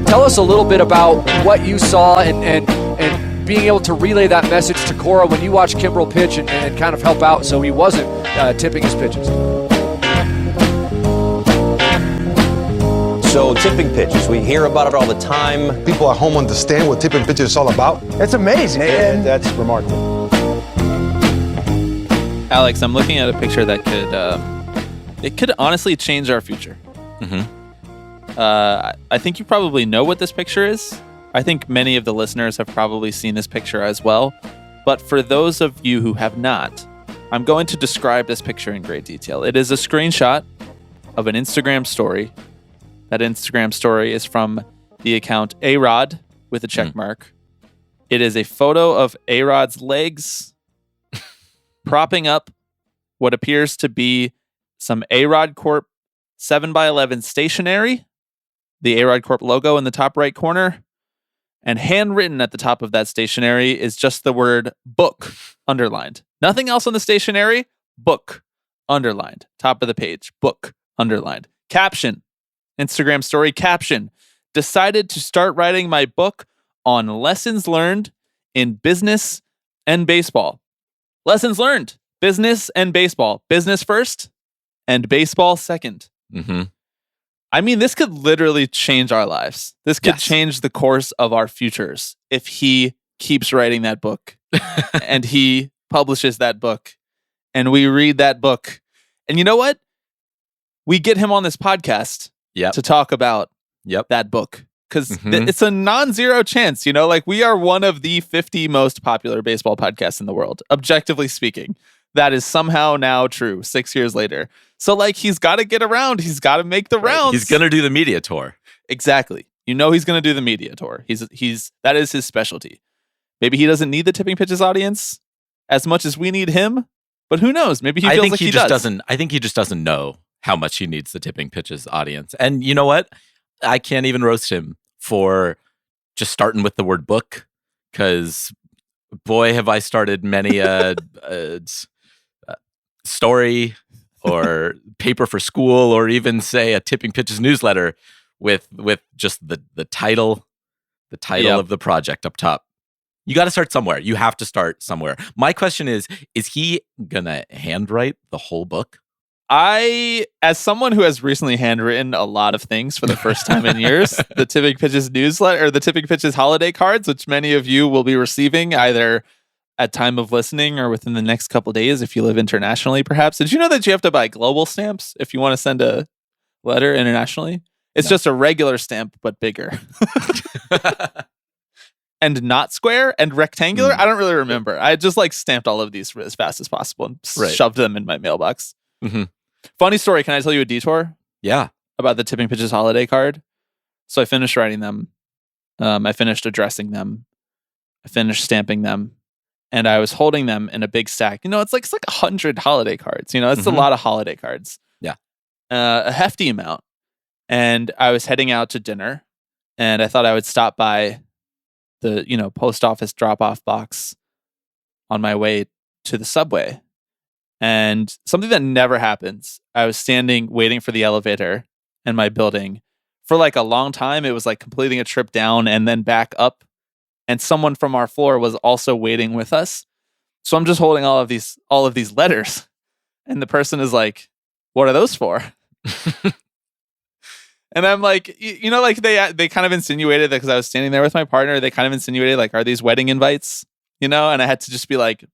Tell us a little bit about what you saw and being able to relay that message to Cora when you watched Kimbrel pitch and kind of help out so he wasn't tipping his pitches. So tipping pitches, we hear about it all the time. People at home understand what tipping pitches is all about. It's amazing. And that's remarkable. Alex, I'm looking at a picture that could honestly change our future. Mm-hmm. I think you probably know what this picture is. I think many of the listeners have probably seen this picture as well. But for those of you who have not, I'm going to describe this picture in great detail. It is a screenshot of an Instagram story. That Instagram story is from the account A-Rod with a check mark. It is a photo of A-Rod's legs propping up what appears to be some A-Rod Corp 7x11 stationery, the A-Rod Corp logo in the top right corner, and handwritten at the top of that stationery is just the word book underlined. Nothing else on the stationery, book underlined. Top of the page, book underlined. Caption, Instagram story caption, decided to start writing my book on lessons learned in business and baseball. Lessons learned, business and baseball. Business first and baseball second. Mm-hmm. I mean, this could literally change our lives. This could change the course of our futures if he keeps writing that book and he publishes that book and we read that book. And you know what? We get him on this podcast to talk about that book because it's a non-zero chance, you know, like we are one of the 50 most popular baseball podcasts in the world, objectively speaking. That is somehow now true 6 years later. So like he's got to get around. He's got to make the rounds. He's going to do the media tour. Exactly. You know he's going to do the media tour. That is his specialty. Maybe he doesn't need the Tipping Pitches audience as much as we need him, but who knows? Maybe he feels like he does. I think he just doesn't know how much he needs the Tipping Pitches audience. And you know what? I can't even roast him for just starting with the word book because boy, have I started many a story or paper for school or even say a Tipping Pitches newsletter with just the title of the project up top. You got to start somewhere. You have to start somewhere. My question is he gonna handwrite the whole book? As someone who has recently handwritten a lot of things for the first time in years, the Tipping Pitches newsletter or the Tipping Pitches holiday cards, which many of you will be receiving either at time of listening or within the next couple of days if you live internationally, perhaps. Did you know that you have to buy global stamps if you want to send a letter internationally? It's just a regular stamp, but bigger. And not square and rectangular. I don't really remember. I just stamped all of these as fast as possible and shoved them in my mailbox. Mm-hmm. Funny story. Can I tell you a detour? Yeah. About the Tipping Pitches holiday card. So I finished writing them. I finished addressing them. I finished stamping them. And I was holding them in a big stack. You know, it's like 100 holiday cards. You know, it's a lot of holiday cards. Yeah. A hefty amount. And I was heading out to dinner. And I thought I would stop by the, post office drop-off box on my way to the subway. And something that never happens. I was standing waiting for the elevator in my building for a long time. It was completing a trip down and then back up. And someone from our floor was also waiting with us. So I'm just holding all of these letters. And the person is like, "What are those for?" And I'm like, they kind of insinuated that because I was standing there with my partner, they kind of insinuated are these wedding invites? And I had to just be like,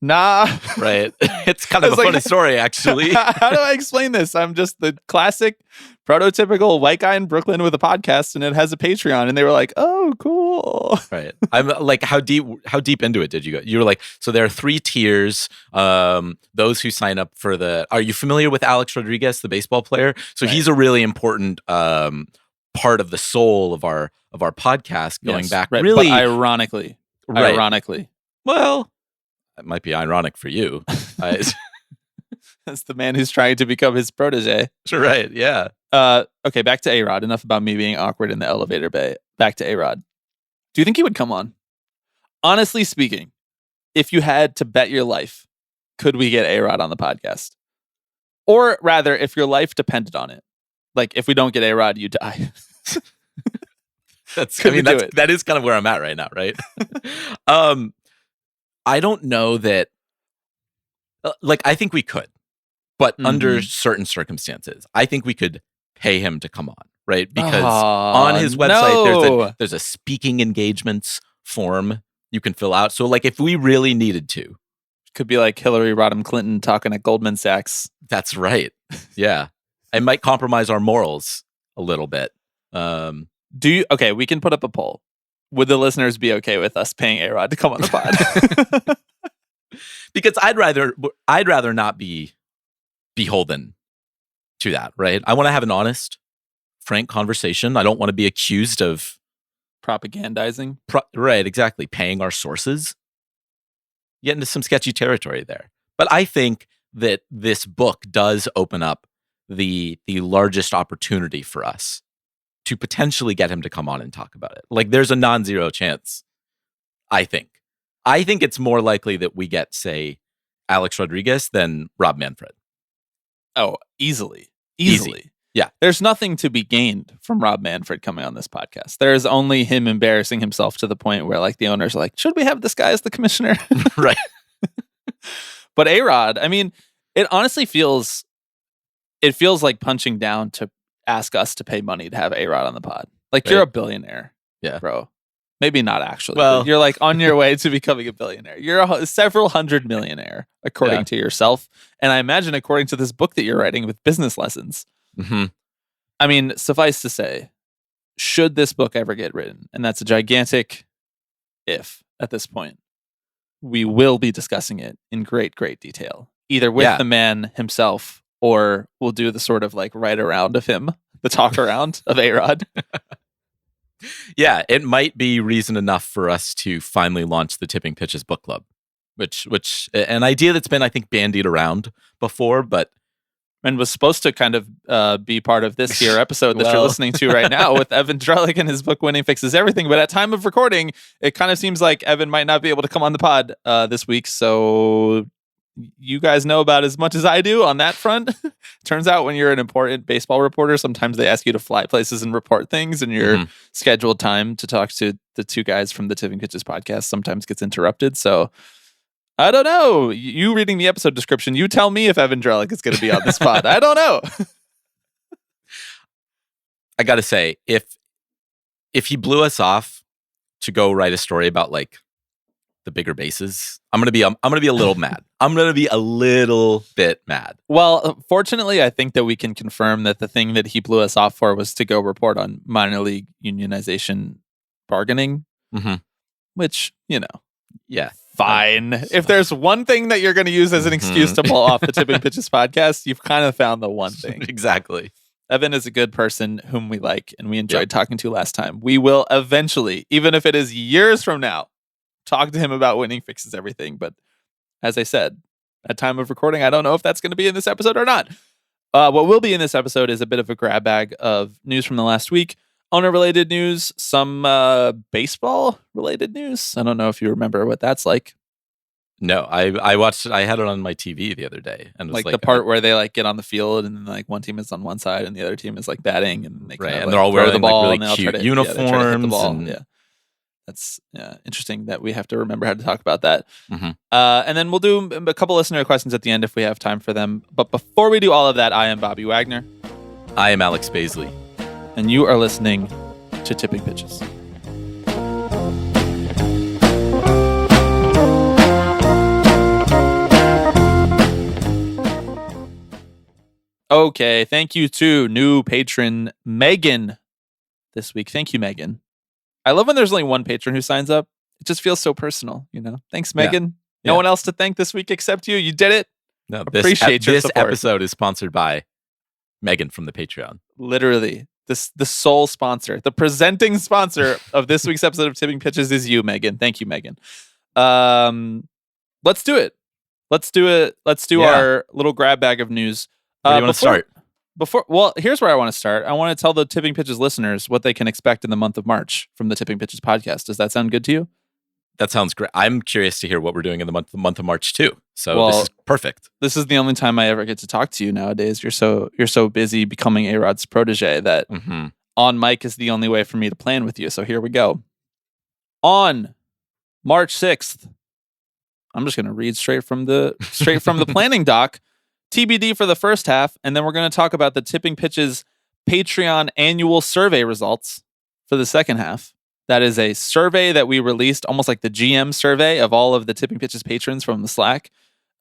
nah. Right. It's kind of a funny story, actually. How do I explain this? I'm just the classic prototypical white guy in Brooklyn with a podcast and it has a Patreon. And they were like, "Oh, cool." Right. I'm like, how deep into it did you go? You were like, so there are 3 tiers. Those who sign up for are you familiar with Alex Rodriguez, the baseball player? So he's a really important part of the soul of our podcast going back. Right. Really. But ironically. Well, it might be ironic for you. That's the man who's trying to become his protege. Right, yeah. Okay, back to A-Rod. Enough about me being awkward in the elevator bay. Back to A-Rod. Do you think he would come on? Honestly speaking, if you had to bet your life, could we get A-Rod on the podcast? Or rather, if your life depended on it. Like, if we don't get A-Rod, you die. That is kind of where I'm at right now, right? I don't know that. Like, I think we could, but under certain circumstances, I think we could pay him to come on, right? Because on his website, there's a speaking engagements form you can fill out. So, like, if we really needed to, could be like Hillary Rodham Clinton talking at Goldman Sachs. That's right. Yeah. It might compromise our morals a little bit. Okay, we can put up a poll. Would the listeners be okay with us paying A-Rod to come on the pod? Because I'd rather not be beholden to that, right? I want to have an honest, frank conversation. I don't want to be accused of propagandizing. Right, exactly. Paying our sources. Get into some sketchy territory there. But I think that this book does open up the largest opportunity for us to potentially get him to come on and talk about it. Like, there's a non-zero chance, I think. I think it's more likely that we get, say, Alex Rodriguez than Rob Manfred. Oh, easily. Yeah. There's nothing to be gained from Rob Manfred coming on this podcast. There's only him embarrassing himself to the point where, like, the owners are like, should we have this guy as the commissioner? Right. But A-Rod, I mean, it honestly feels like punching down to ask us to pay money to have A-Rod on the pod. Like, You're a billionaire. Yeah. Bro. Maybe not actually. Well, you're like on your way to becoming a billionaire. You're a several hundred millionaire, according to yourself. And I imagine according to this book that you're writing with business lessons. Mm-hmm. I mean, suffice to say, should this book ever get written, and that's a gigantic if at this point, we will be discussing it in great, great detail, either with the man himself, or we'll do the sort of like right around of him, the talk around of A-Rod. Yeah, it might be reason enough for us to finally launch the Tipping Pitches Book Club, which an idea that's been, I think, bandied around before, but and was supposed to kind of be part of this here episode that you're listening to right now with Evan Drellick and his book Winning Fixes Everything. But at time of recording, it kind of seems like Evan might not be able to come on the pod this week. So you guys know about as much as I do on that front. Turns out when you're an important baseball reporter, sometimes they ask you to fly places and report things, and your scheduled time to talk to the two guys from the Tipping Pitches podcast sometimes gets interrupted. So I don't know. You reading the episode description, you tell me if Evan Drellick is going to be on this pod. I don't know. I got to say, if he blew us off to go write a story about like the bigger bases, I'm gonna be a little mad. I'm gonna be a little bit mad. Well, fortunately, I think that we can confirm that the thing that he blew us off for was to go report on minor league unionization bargaining, which, yeah, fine. If there's one thing that you're going to use as an excuse to pull off the Tipping Pitches podcast, you've kind of found the one thing. Exactly. Evan is a good person whom we like and we enjoyed talking to last time. We will eventually, even if it is years from now, talk to him about Winning Fixes Everything. But as I said, at time of recording, I don't know if that's going to be in this episode or not. What will be in this episode is a bit of a grab bag of news from the last week, owner-related news, some baseball-related news. I don't know if you remember what that's like. No, I watched. I had it on my TV the other day, and it was like the part where they like get on the field, and then like one team is on one side, and the other team is like batting, and they and they're all wearing the ball, like really cute uniforms. try to hit the ball. That's interesting that we have to remember how to talk about that. And then we'll do a couple listener questions at the end if we have time for them. But before we do all of that, I am Bobby Wagner. I am Alex Baisley. And you are listening to Tipping Pitches. Okay, thank you to new patron Megan this week. Thank you, Megan. I love when there's only one patron who signs up. It just feels so personal, Thanks, Megan. No one else to thank this week except you. You did it. No, appreciate your support. This episode is sponsored by Megan from the Patreon. Literally, the sole sponsor, the presenting sponsor of this week's episode of Tipping Pitches is you, Megan. Thank you, Megan. Let's do it. Let's do our little grab bag of news. Where do you want to start? Here's where I want to start. I want to tell the Tipping Pitches listeners what they can expect in the month of March from the Tipping Pitches podcast. Does that sound good to you? That sounds great. I'm curious to hear what we're doing in the month of March too. So this is perfect. This is the only time I ever get to talk to you nowadays. You're so busy becoming A-Rod's protege that on mic is the only way for me to plan with you. So here we go. On March 6th, I'm just going to read straight from the planning doc. TBD for the first half, and then we're going to talk about the Tipping Pitches Patreon annual survey results for the second half. That is a survey that we released, almost like the GM survey of all of the Tipping Pitches patrons from the Slack,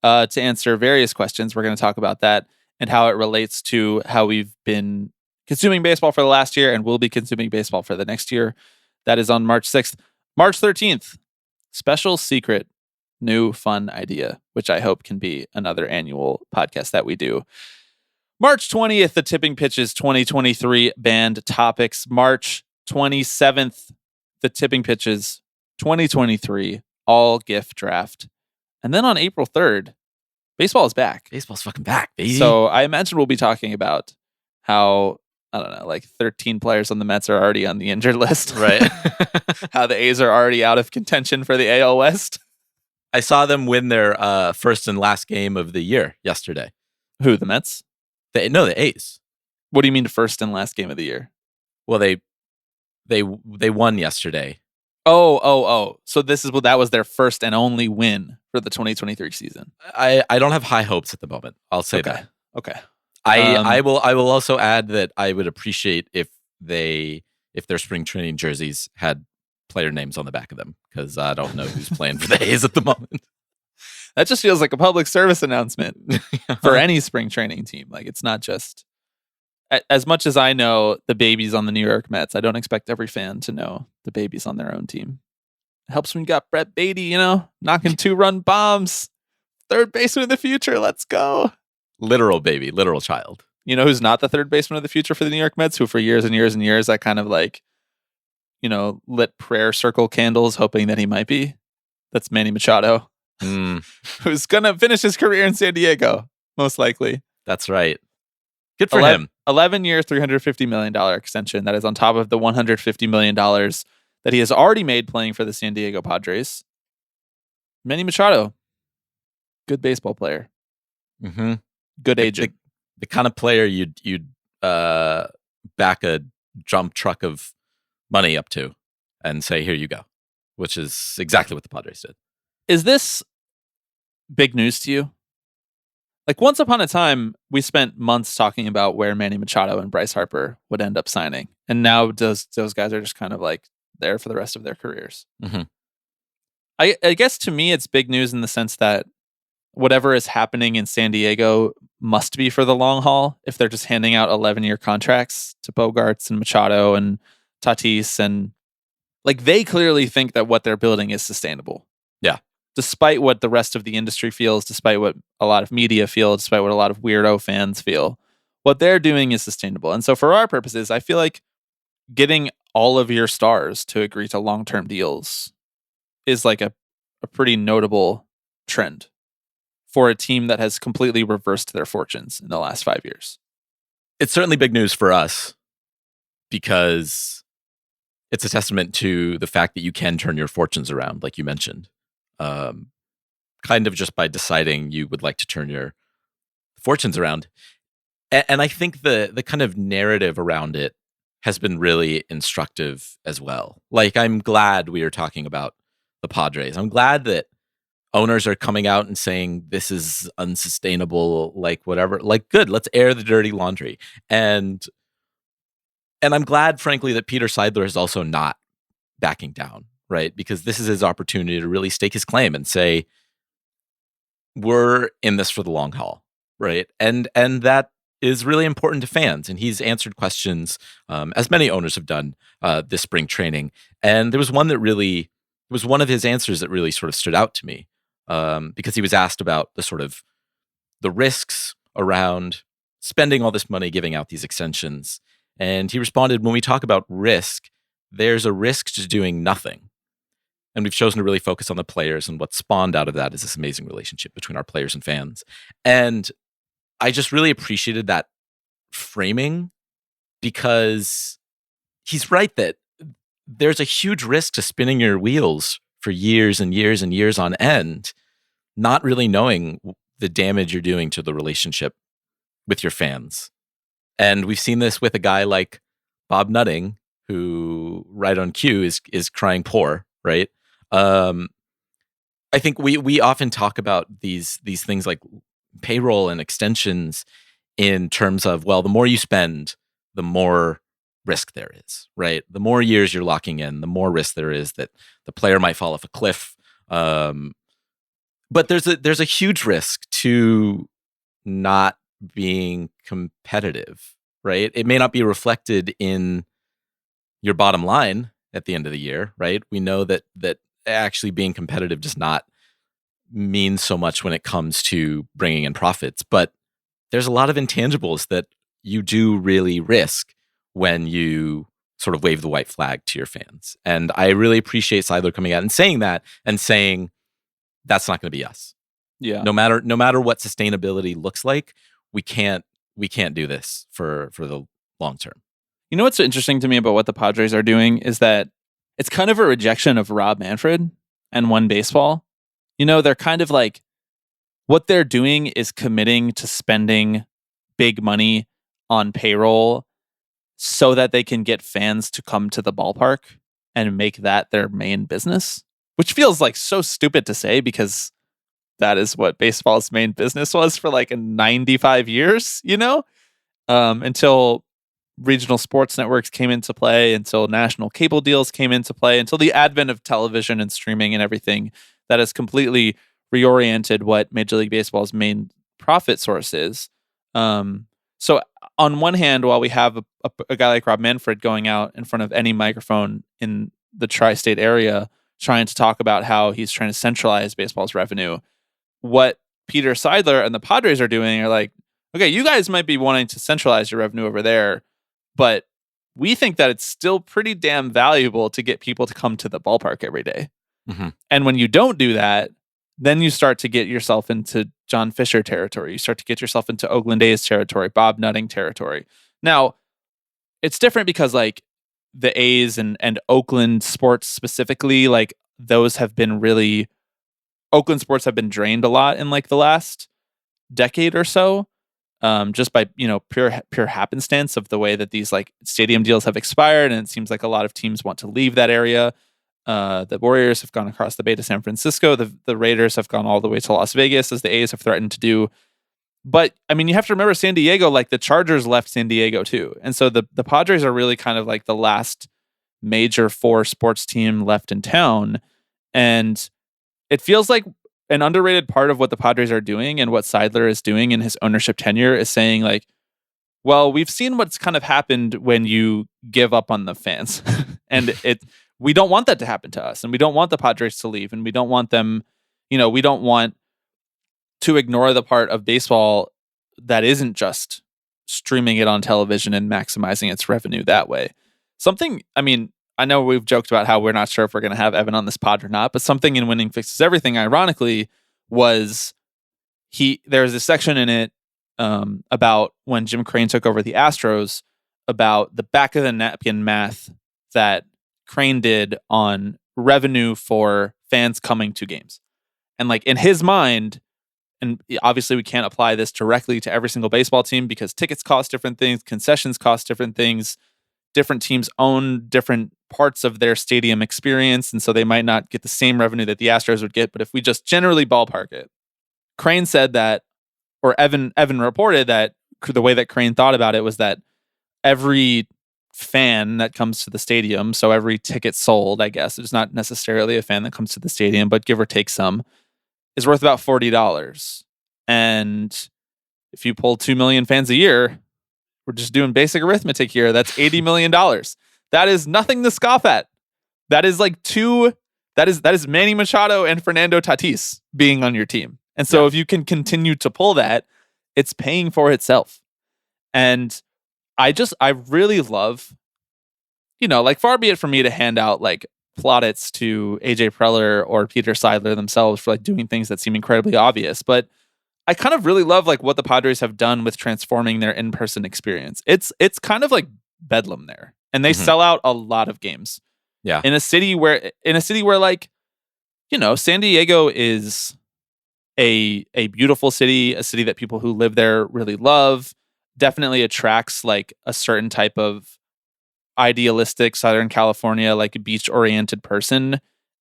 to answer various questions. We're going to talk about that and how it relates to how we've been consuming baseball for the last year and will be consuming baseball for the next year. That is on March 6th. March 13th, special secret new fun idea, which I hope can be another annual podcast that we do. March 20th, the Tipping Pitches 2023 banned topics. March 27th, the Tipping Pitches 2023 all gift draft. And then on April 3rd, baseball is back. Baseball's fucking back, baby. So I imagine we'll be talking about how, I don't know, like 13 players on the Mets are already on the injured list. Right. How the A's are already out of contention for the AL West. I saw them win their first and last game of the year yesterday. Who, the Mets? The A's. What do you mean first and last game of the year? Well, they won yesterday. Oh. So that was their first and only win for the 2023 season. I don't have high hopes at the moment. I'll say that. Okay. I will also add that I would appreciate if their spring training jerseys had player names on the back of them, because I don't know who's playing for the A's at the moment. That just feels like a public service announcement for any spring training team. Like, it's not just, as much as I know the babies on the New York Mets, I don't expect every fan to know the babies on their own team. It helps when you got Brett Beatty, knocking 2-run bombs. Third baseman of the future. Let's go. Literal baby, literal child. You know who's not the third baseman of the future for the New York Mets, who for years and years and years I kind of like, lit prayer circle candles hoping that he might be? That's Manny Machado, who's going to finish his career in San Diego, most likely. That's right. Good for him. 11-year, $350 million extension. That is on top of the $150 million that he has already made playing for the San Diego Padres. Manny Machado, good baseball player. Mm-hmm. Good agent. The kind of player you'd back a dump truck of money up to and say, here you go, which is exactly what the Padres did. Is this big news to you? Like, once upon a time, we spent months talking about where Manny Machado and Bryce Harper would end up signing. And now those guys are just kind of like there for the rest of their careers. Mm-hmm. I guess to me, it's big news in the sense that whatever is happening in San Diego must be for the long haul. If they're just handing out 11-year contracts to Bogarts and Machado and Tatis, and like, they clearly think that what they're building is sustainable. Yeah. Despite what the rest of the industry feels, despite what a lot of media feel, despite what a lot of weirdo fans feel, what they're doing is sustainable. And so for our purposes, I feel like getting all of your stars to agree to long-term deals is like a pretty notable trend for a team that has completely reversed their fortunes in the last 5 years. It's certainly big news for us because it's a testament to the fact that you can turn your fortunes around, like you mentioned. Kind of just by deciding you would like to turn your fortunes around. And I think the kind of narrative around it has been really instructive as well. Like, I'm glad we are talking about the Padres. I'm glad that owners are coming out and saying this is unsustainable, like whatever. Like, good, let's air the dirty laundry. And I'm glad, frankly, that Peter Seidler is also not backing down, right? Because this is his opportunity to really stake his claim and say, we're in this for the long haul, right? And that is really important to fans. And he's answered questions, as many owners have done this spring training. And there was one of his answers that really sort of stood out to me, because he was asked about the risks around spending all this money, giving out these extensions. And he responded, when we talk about risk, there's a risk to doing nothing. And we've chosen to really focus on the players, and what spawned out of that is this amazing relationship between our players and fans. And I just really appreciated that framing, because he's right that there's a huge risk to spinning your wheels for years and years and years on end, not really knowing the damage you're doing to the relationship with your fans. And we've seen this with a guy like Bob Nutting, who right on cue is crying poor, right? I think we often talk about these things like payroll and extensions in terms of, well, the more you spend, the more risk there is, right? The more years you're locking in, the more risk there is that the player might fall off a cliff. But there's a huge risk to not being competitive, right? It may not be reflected in your bottom line at the end of the year, right? We know that actually being competitive does not mean so much when it comes to bringing in profits, but there's a lot of intangibles that you do really risk when you sort of wave the white flag to your fans. And I really appreciate Seidler coming out and saying that, and saying that's not going to be us. Yeah. No matter what sustainability looks like, we can't do this for the long term. You know what's interesting to me about what the Padres are doing is that it's kind of a rejection of Rob Manfred and One Baseball. You know, they're kind of like, what they're doing is committing to spending big money on payroll so that they can get fans to come to the ballpark and make that their main business, which feels like so stupid to say because that is what baseball's main business was for like 95 years, you know, until regional sports networks came into play, until national cable deals came into play, until the advent of television and streaming and everything that has completely reoriented what Major League Baseball's main profit source is. So on one hand, while we have a guy like Rob Manfred going out in front of any microphone in the tri-state area trying to talk about how he's trying to centralize baseball's revenue, what Peter Seidler and the Padres are doing are like, okay, you guys might be wanting to centralize your revenue over there, but we think that it's still pretty damn valuable to get people to come to the ballpark every day. Mm-hmm. And when you don't do that, then you start to get yourself into John Fisher territory. You start to get yourself into Oakland A's territory, Bob Nutting territory. Now, it's different because like the A's and Oakland sports specifically, like those have been really, Oakland sports have been drained a lot in like the last decade or so. Just by, you know, pure happenstance of the way that these like stadium deals have expired, and it seems like a lot of teams want to leave that area. The Warriors have gone across the bay to San Francisco. The Raiders have gone all the way to Las Vegas, as the A's have threatened to do. But I mean, you have to remember San Diego, like the Chargers left San Diego too, and so the Padres are really kind of like the last major 4 sports team left in town, and it feels like an underrated part of what the Padres are doing and what Seidler is doing in his ownership tenure is saying like, well, we've seen what's kind of happened when you give up on the fans and we don't want that to happen to us, and we don't want the Padres to leave, and we don't want them, you know, we don't want to ignore the part of baseball that isn't just streaming it on television and maximizing its revenue that way. Something, I mean, I know we've joked about how we're not sure if we're going to have Evan on this pod or not, but something in Winning Fixes Everything, ironically, was there's a section in it about when Jim Crane took over the Astros, about the back of the napkin math that Crane did on revenue for fans coming to games. And like in his mind, and obviously we can't apply this directly to every single baseball team because tickets cost different things, concessions cost different things, different teams own different parts of their stadium experience, and so they might not get the same revenue that the Astros would get. But if we just generally ballpark it, Crane said that, or Evan reported that the way that Crane thought about it was that every fan that comes to the stadium, so every ticket sold, I guess, it's not necessarily a fan that comes to the stadium, but give or take some, is worth about $40. And if you pull 2 million fans a year, we're just doing basic arithmetic here, that's $80 million. That is nothing to scoff at. That is like that is Manny Machado and Fernando Tatis being on your team. And so if you can continue to pull that, it's paying for itself. And I really love, you know, like far be it from me to hand out like plaudits to AJ Preller or Peter Seidler themselves for like doing things that seem incredibly obvious, but I kind of really love like what the Padres have done with transforming their in-person experience. It's kind of like bedlam there, and they sell out a lot of games. Yeah, in a city where like San Diego is a beautiful city, a city that people who live there really love. Definitely attracts like a certain type of idealistic Southern California, like beach oriented person,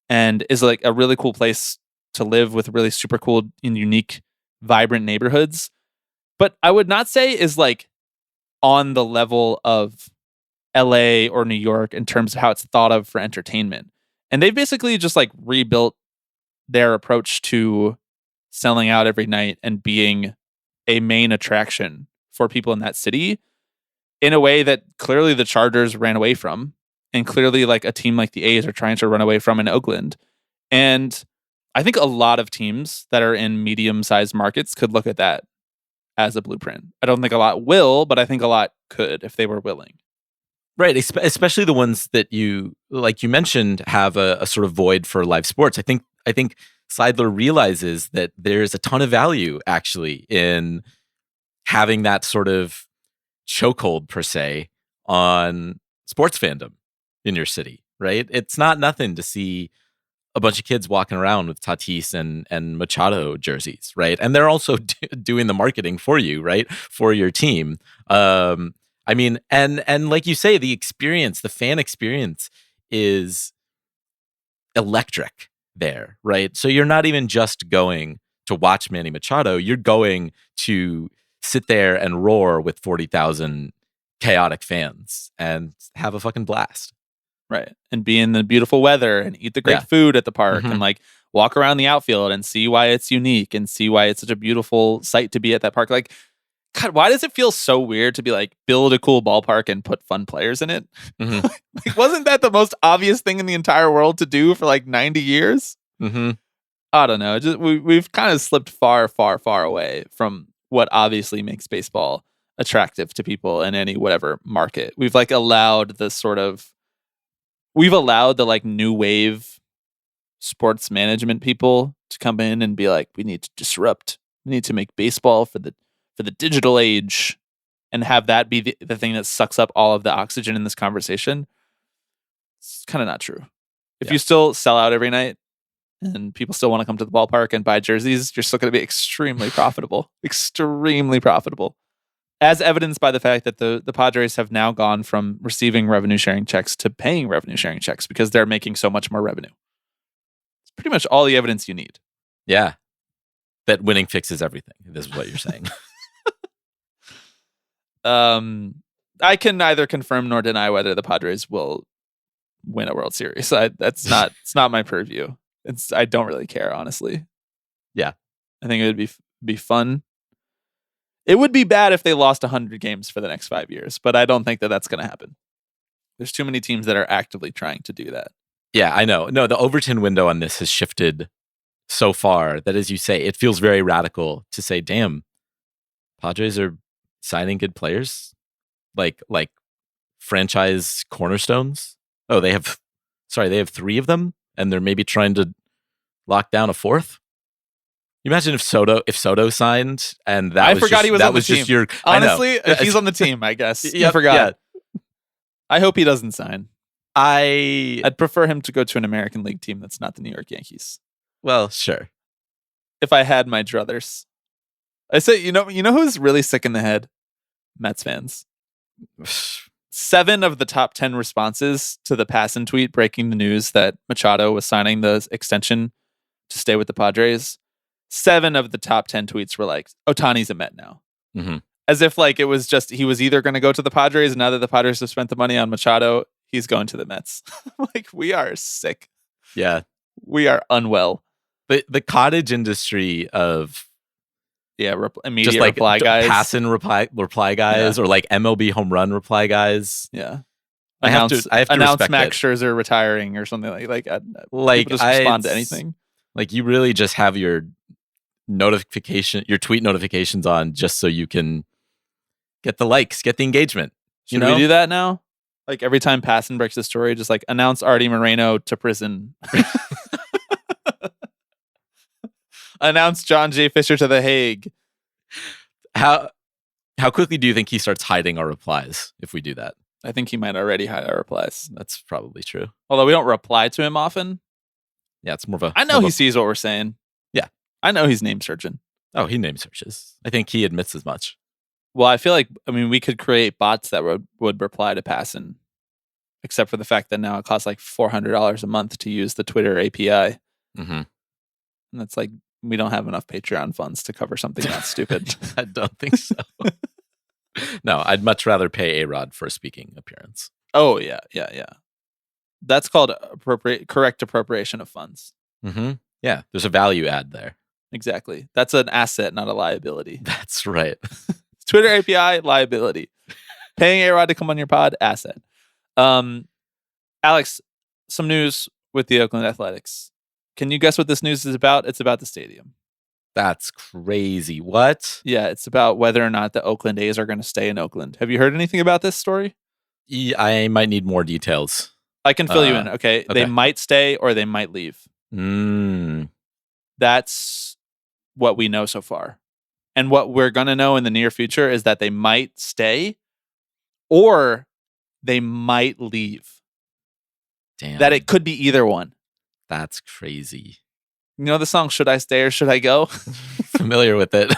and is like a really cool place to live with really super cool and unique, vibrant neighborhoods. But I would not say is like on the level of LA or New York in terms of how it's thought of for entertainment. And they've basically just like rebuilt their approach to selling out every night and being a main attraction for people in that city in a way that clearly the Chargers ran away from, and clearly like a team like the A's are trying to run away from in Oakland. And I think a lot of teams that are in medium-sized markets could look at that as a blueprint. I don't think a lot will, but I think a lot could if they were willing. Right, especially the ones that you, like you mentioned, have a sort of void for live sports. I think Seidler realizes that there's a ton of value actually in having that sort of chokehold per se on sports fandom in your city, right? It's not nothing to see a bunch of kids walking around with Tatis and Machado jerseys, right? And they're also doing the marketing for you, right? For your team. I mean, and like you say, the fan experience is electric there, right? So you're not even just going to watch Manny Machado, you're going to sit there and roar with 40,000 chaotic fans and have a fucking blast. Right. And be in the beautiful weather and eat the great food at the park and like walk around the outfield and see why it's unique and see why it's such a beautiful site to be at that park. Like, God, why does it feel so weird to be like, build a cool ballpark and put fun players in it? Like, wasn't that the most obvious thing in the entire world to do for like 90 years? I don't know. Just we've kind of slipped far, far, far away from what obviously makes baseball attractive to people in any whatever market. We've allowed the like new wave sports management people to come in and be like, we need to disrupt. We need to make baseball for the digital age and have that be the thing that sucks up all of the oxygen in this conversation. It's kind of not true. If you still sell out every night and people still want to come to the ballpark and buy jerseys, you're still going to be extremely profitable, as evidenced by the fact that the Padres have now gone from receiving revenue sharing checks to paying revenue sharing checks because they're making so much more revenue. It's pretty much all the evidence you need. Yeah. That winning fixes everything. This is what you're saying. I can neither confirm nor deny whether the Padres will win a World Series. It's not my purview. I don't really care, honestly. Yeah. I think it would be fun. It would be bad if they lost 100 games for the next 5 years, but I don't think that that's going to happen. There's too many teams that are actively trying to do that. Yeah, I know. No, the Overton window on this has shifted so far that, as you say, it feels very radical to say, damn, Padres are signing good players, like franchise cornerstones. Oh, they have 3 of them, and they're maybe trying to lock down a 4th. You imagine if Soto signed, and that I forgot he was on the team. Just your, honestly, if he's on the team, I guess. I forgot. Yeah. I hope he doesn't sign. I'd prefer him to go to an American League team that's not the New York Yankees. Well, sure. If I had my druthers. I say, you know who's really sick in the head? Mets fans. 7 of the top 10 responses to the Passan tweet breaking the news that Machado was signing the extension to stay with the Padres. 7 of the top 10 tweets were like, Ohtani's a Met now. Mm-hmm. As if like it was just, he was either going to go to the Padres, and now that the Padres have spent the money on Machado, he's going to the Mets. Like, we are sick. Yeah. We are unwell. The cottage industry of immediate just like reply guys, Passan reply guys, or like MLB home run reply guys. Yeah. I have to announce respect Max it. Scherzer retiring or something like like just respond to anything. Like, you really just have your tweet notifications on just so you can get the likes, get the engagement. Should we do that now? Like, every time Passan breaks a story, just like announce Artie Moreno to prison. Announce John J. Fisher to The Hague. How quickly do you think he starts hiding our replies if we do that? I think he might already hide our replies. That's probably true. Although we don't reply to him often. Yeah, it's more of a. I know he sees what we're saying. Yeah. I know he's name searching. Oh, he name searches. I think he admits as much. Well, I feel like, we could create bots that would reply to Passan, except for the fact that now it costs like $400 a month to use the Twitter API. Mm-hmm. And that's like, we don't have enough Patreon funds to cover something that stupid. I don't think so. No, I'd much rather pay A-Rod for a speaking appearance. Oh, yeah. That's called correct appropriation of funds. Mm-hmm. Yeah, there's a value add there. Exactly. That's an asset, not a liability. That's right. Twitter API, liability. Paying A-Rod to come on your pod, asset. Alex, some news with the Oakland Athletics. Can you guess what this news is about? It's about the stadium. That's crazy. What? Yeah, it's about whether or not the Oakland A's are going to stay in Oakland. Have you heard anything about this story? I might need more details. I can fill you in. Okay. They might stay or they might leave. That's what we know so far. And what we're going to know in the near future is that they might stay or they might leave. Damn. That it could be either one. That's crazy. You know the song Should I Stay or Should I Go? Familiar with it.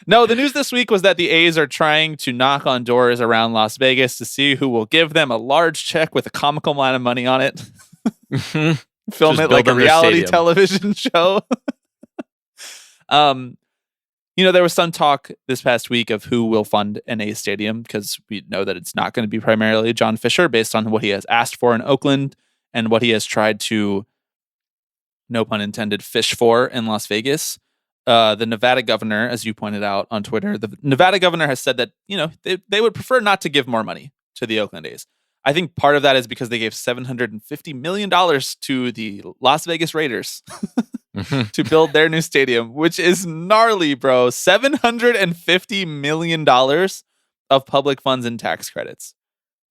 No, the news this week was that the A's are trying to knock on doors around Las Vegas to see who will give them a large check with a comical amount of money on it. Film Just it like a build their reality stadium. television show. There was some talk this past week of who will fund an A's stadium because we know that it's not going to be primarily John Fisher based on what he has asked for in Oakland and what he has tried to, no pun intended, fish for in Las Vegas. The Nevada governor, as you pointed out on Twitter, the Nevada governor has said that, they would prefer not to give more money to the Oakland A's. I think part of that is because they gave $750 million to the Las Vegas Raiders to build their new stadium, which is gnarly, bro. $750 million of public funds and tax credits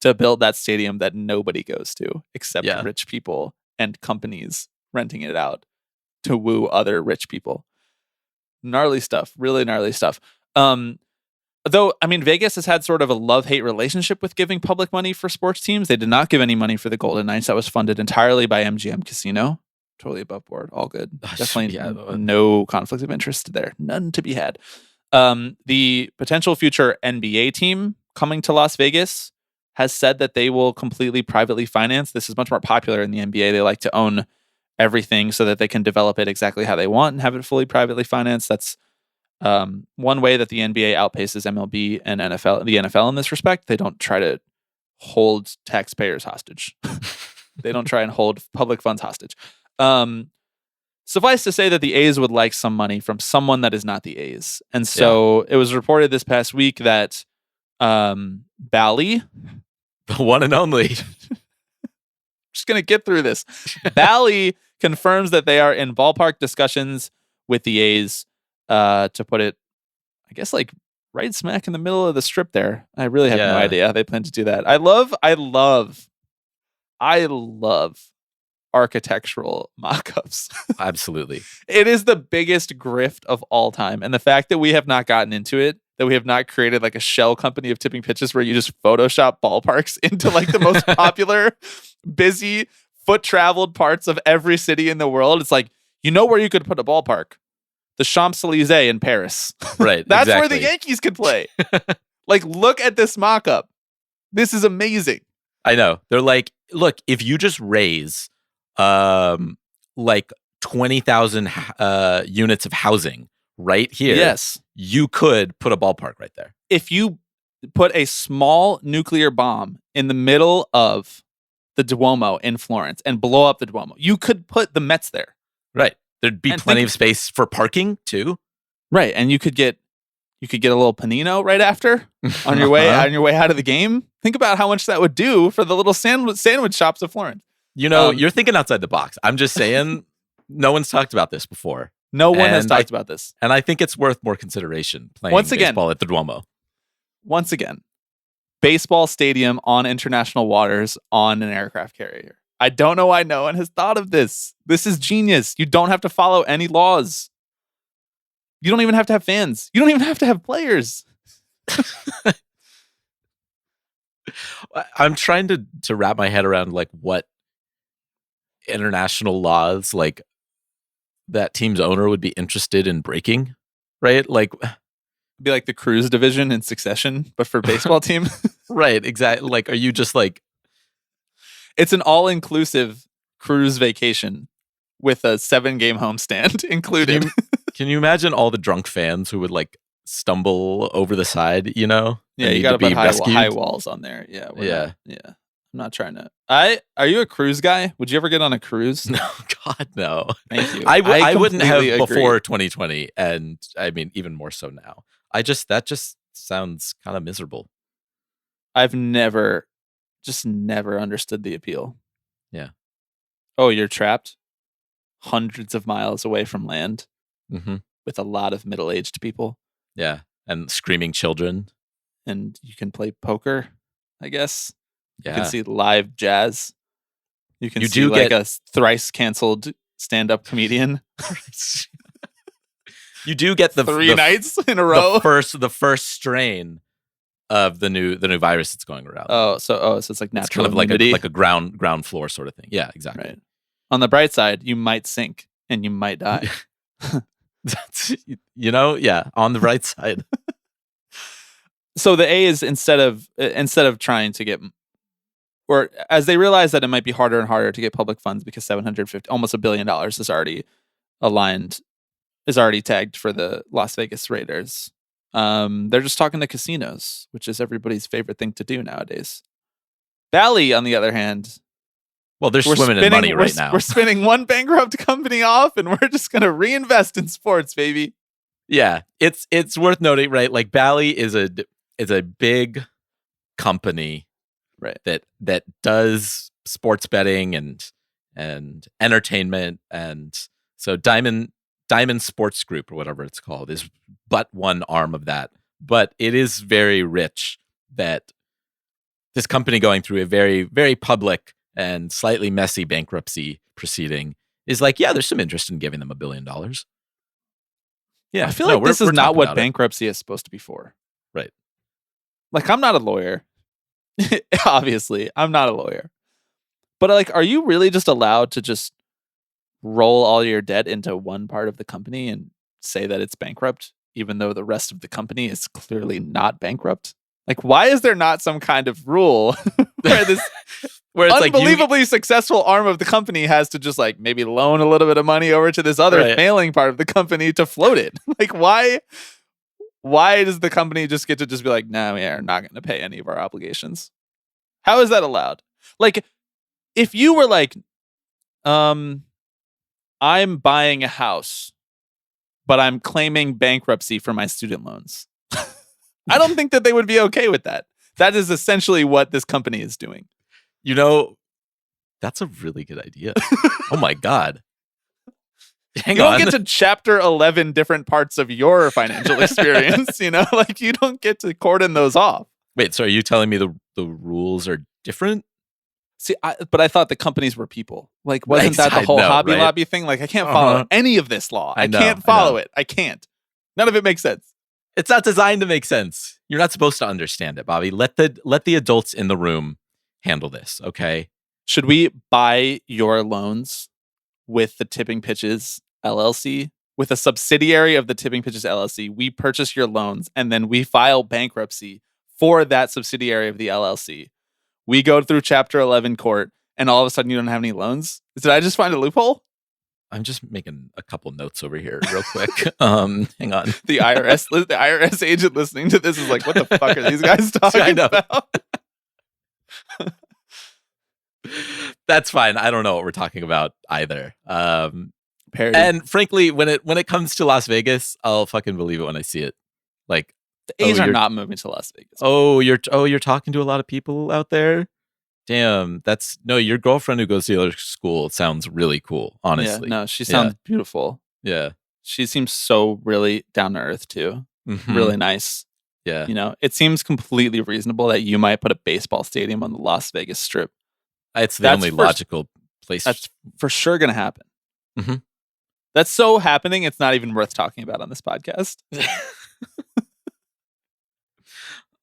to build that stadium that nobody goes to except rich people and companies renting it out to woo other rich people. Gnarly stuff, really gnarly stuff. Though, Vegas has had sort of a love-hate relationship with giving public money for sports teams. They did not give any money for the Golden Knights. That was funded entirely by MGM Casino. Totally above board. All good. Definitely no conflict of interest there. None to be had. The potential future NBA team coming to Las Vegas has said that they will completely privately finance. This is much more popular in the NBA. They like to own everything so that they can develop it exactly how they want and have it fully privately financed. That's one way that the NBA outpaces MLB and the NFL in this respect. They don't try to hold taxpayers hostage. They don't try and hold public funds hostage. Suffice to say that the A's would like some money from someone that is not the A's. And so it was reported this past week that Bally, the one and only, just going to get through this. Bally confirms that they are in ballpark discussions with the A's to put it, I guess, like right smack in the middle of the strip there. I really have no idea how they plan to do that. I love architectural mock-ups. Absolutely. It is the biggest grift of all time. And the fact that we have not gotten into it, that we have not created like a shell company of tipping pitches where you just Photoshop ballparks into like the most popular, busy, foot-traveled parts of every city in the world. It's like, where you could put a ballpark? The Champs-Élysées in Paris. Right. That's exactly. where the Yankees could play. Like, look at this mock-up. This is amazing. I know. They're like, look, if you just raise like 20,000 units of housing right here, yes, you could put a ballpark right there. If you put a small nuclear bomb in the middle of the Duomo in Florence and blow up the Duomo, you could put the Mets there. Right. There'd be plenty of space for parking too. Right. And you could get a little panino right after on your way out of the game. Think about how much that would do for the little sandwich shops of Florence. You're thinking outside the box. I'm just saying, no one's talked about this before. No one has talked about this. And I think it's worth more consideration playing baseball at the Duomo. Once again, baseball stadium on international waters on an aircraft carrier. I don't know why no one has thought of this. This is genius. You don't have to follow any laws. You don't even have to have fans. You don't even have to have players. I'm trying to wrap my head around like what international laws like that team's owner would be interested in breaking, right? Like, Be like the cruise division in Succession, but for baseball team. right, exactly. Like, are you just like, It's an all-inclusive cruise vacation with a 7-game homestand included. can you imagine all the drunk fans who would like stumble over the side, you know? Yeah, and you need got to be put rescued? high walls on there. Yeah. Yeah. Yeah. I'm not trying to. Are you a cruise guy? Would you ever get on a cruise? No, God, no. Thank you. I wouldn't have completely agree. before 2020, and I mean even more so now. That just sounds kind of miserable. I've never understood the appeal. Yeah. Oh, you're trapped hundreds of miles away from land Mm-hmm. with a lot of middle-aged people, Yeah, and screaming children. and you can play poker, I guess. Yeah, You can see live jazz. You can You see do like get- a thrice canceled stand-up comedian you do get the 3 nights in a the row. first strain of the new virus that's going around. So it's like it's natural kind of like immunity. a ground floor sort of thing. Yeah, exactly. Right. On the bright side, you might sink and you might die. That's, yeah, on the right side. So the A is instead of trying to get, or as they realize that it might be harder and harder to get public funds because almost $1 billion is already tagged for the Las Vegas Raiders. They're just talking to casinos, which is everybody's favorite thing to do nowadays. Bally, on the other hand, Well, they're swimming in money right now. We're spinning one bankrupt company off, and we're just going to reinvest in sports, baby. Yeah, it's worth noting, right? Like Bally is a big company, Right. That does sports betting and entertainment, and so Diamond Sports Group or whatever it's called is but one arm of that. But it is very rich that this company going through a very, very public and slightly messy bankruptcy proceeding is like, yeah, there's some interest in giving them $1 billion. Yeah, I feel like this is we're not talking what about it. bankruptcy is supposed to be for. Right. Like, I'm not a lawyer. Obviously, I'm not a lawyer. But like, are you really just allowed to just roll all your debt into one part of the company and say that it's bankrupt, even though the rest of the company is clearly not bankrupt? Like, why is there not some kind of rule where this Where it's like unbelievably successful arm of the company has to just like maybe loan a little bit of money over to this other Right. failing part of the company to float it? Like, why does the company just get to just be like, no, we are not going to pay any of our obligations? How is that allowed? Like, if you were like, I'm buying a house, but I'm claiming bankruptcy for my student loans. I don't think that they would be okay with that. That is essentially what this company is doing. that's a really good idea. Oh my God. Hang You don't on. get to chapter 11 different parts of your financial experience, like you don't get to cordon those off. Wait, so are you telling me the rules are different? See, but I thought the companies were people. Like, wasn't that the I whole know, Hobby right? Lobby thing? Like, I can't follow any of this law. I can't follow it. I can't. None of it makes sense. It's not designed to make sense. You're not supposed to understand it, Bobby. Let the adults in the room handle this, okay? Should we buy your loans with the Tipping Pitches LLC? With a subsidiary of the Tipping Pitches LLC, we purchase your loans and then we file bankruptcy for that subsidiary of the LLC. We go through Chapter 11 court and all of a sudden you don't have any loans? Did I just find a loophole? I'm just making a couple notes over here real quick. Hang on. The IRS agent listening to this is like, what the fuck are these guys talking I know. about? That's fine. I don't know what we're talking about either. Parody. And frankly, when it comes to Las Vegas, I'll fucking believe it when I see it. Like, the A's are you're- not moving to Las Vegas. you're talking to a lot of people out there. Damn, your girlfriend who goes to the other school sounds really cool. Honestly, Yeah, no, she sounds beautiful. yeah, She seems so really down to earth too. Mhm. Really nice. yeah. It seems completely reasonable that you might put a baseball stadium on the Las Vegas Strip. It's the That's only for- logical place. That's for sure going to happen. Mhm. That's so happening. It's not even worth talking about on this podcast.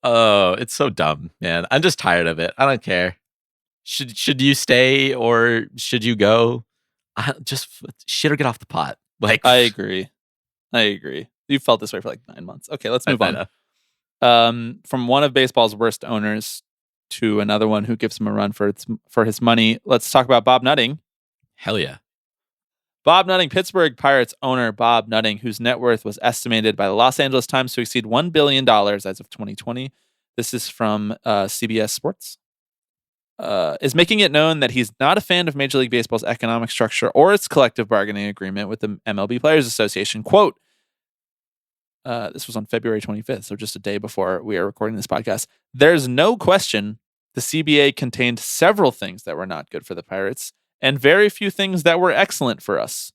Oh, it's so dumb, man. I'm just tired of it. I don't care. should you stay or should you go? Just shit or get off the pot. Like, I agree. You felt this way for like 9 months. Okay, let's move on. From one of baseball's worst owners to another one who gives him a run for his money. Let's talk about Bob Nutting. Hell yeah. Bob Nutting, Pittsburgh Pirates owner Bob Nutting, whose net worth was estimated by the Los Angeles Times to exceed $1 billion as of 2020. This is from CBS Sports. Is making it known that he's not a fan of Major League Baseball's economic structure or its collective bargaining agreement with the MLB Players Association. Quote, this was on February 25th, so just a day before we are recording this podcast. There's no question the CBA contained several things that were not good for the Pirates and very few things that were excellent for us.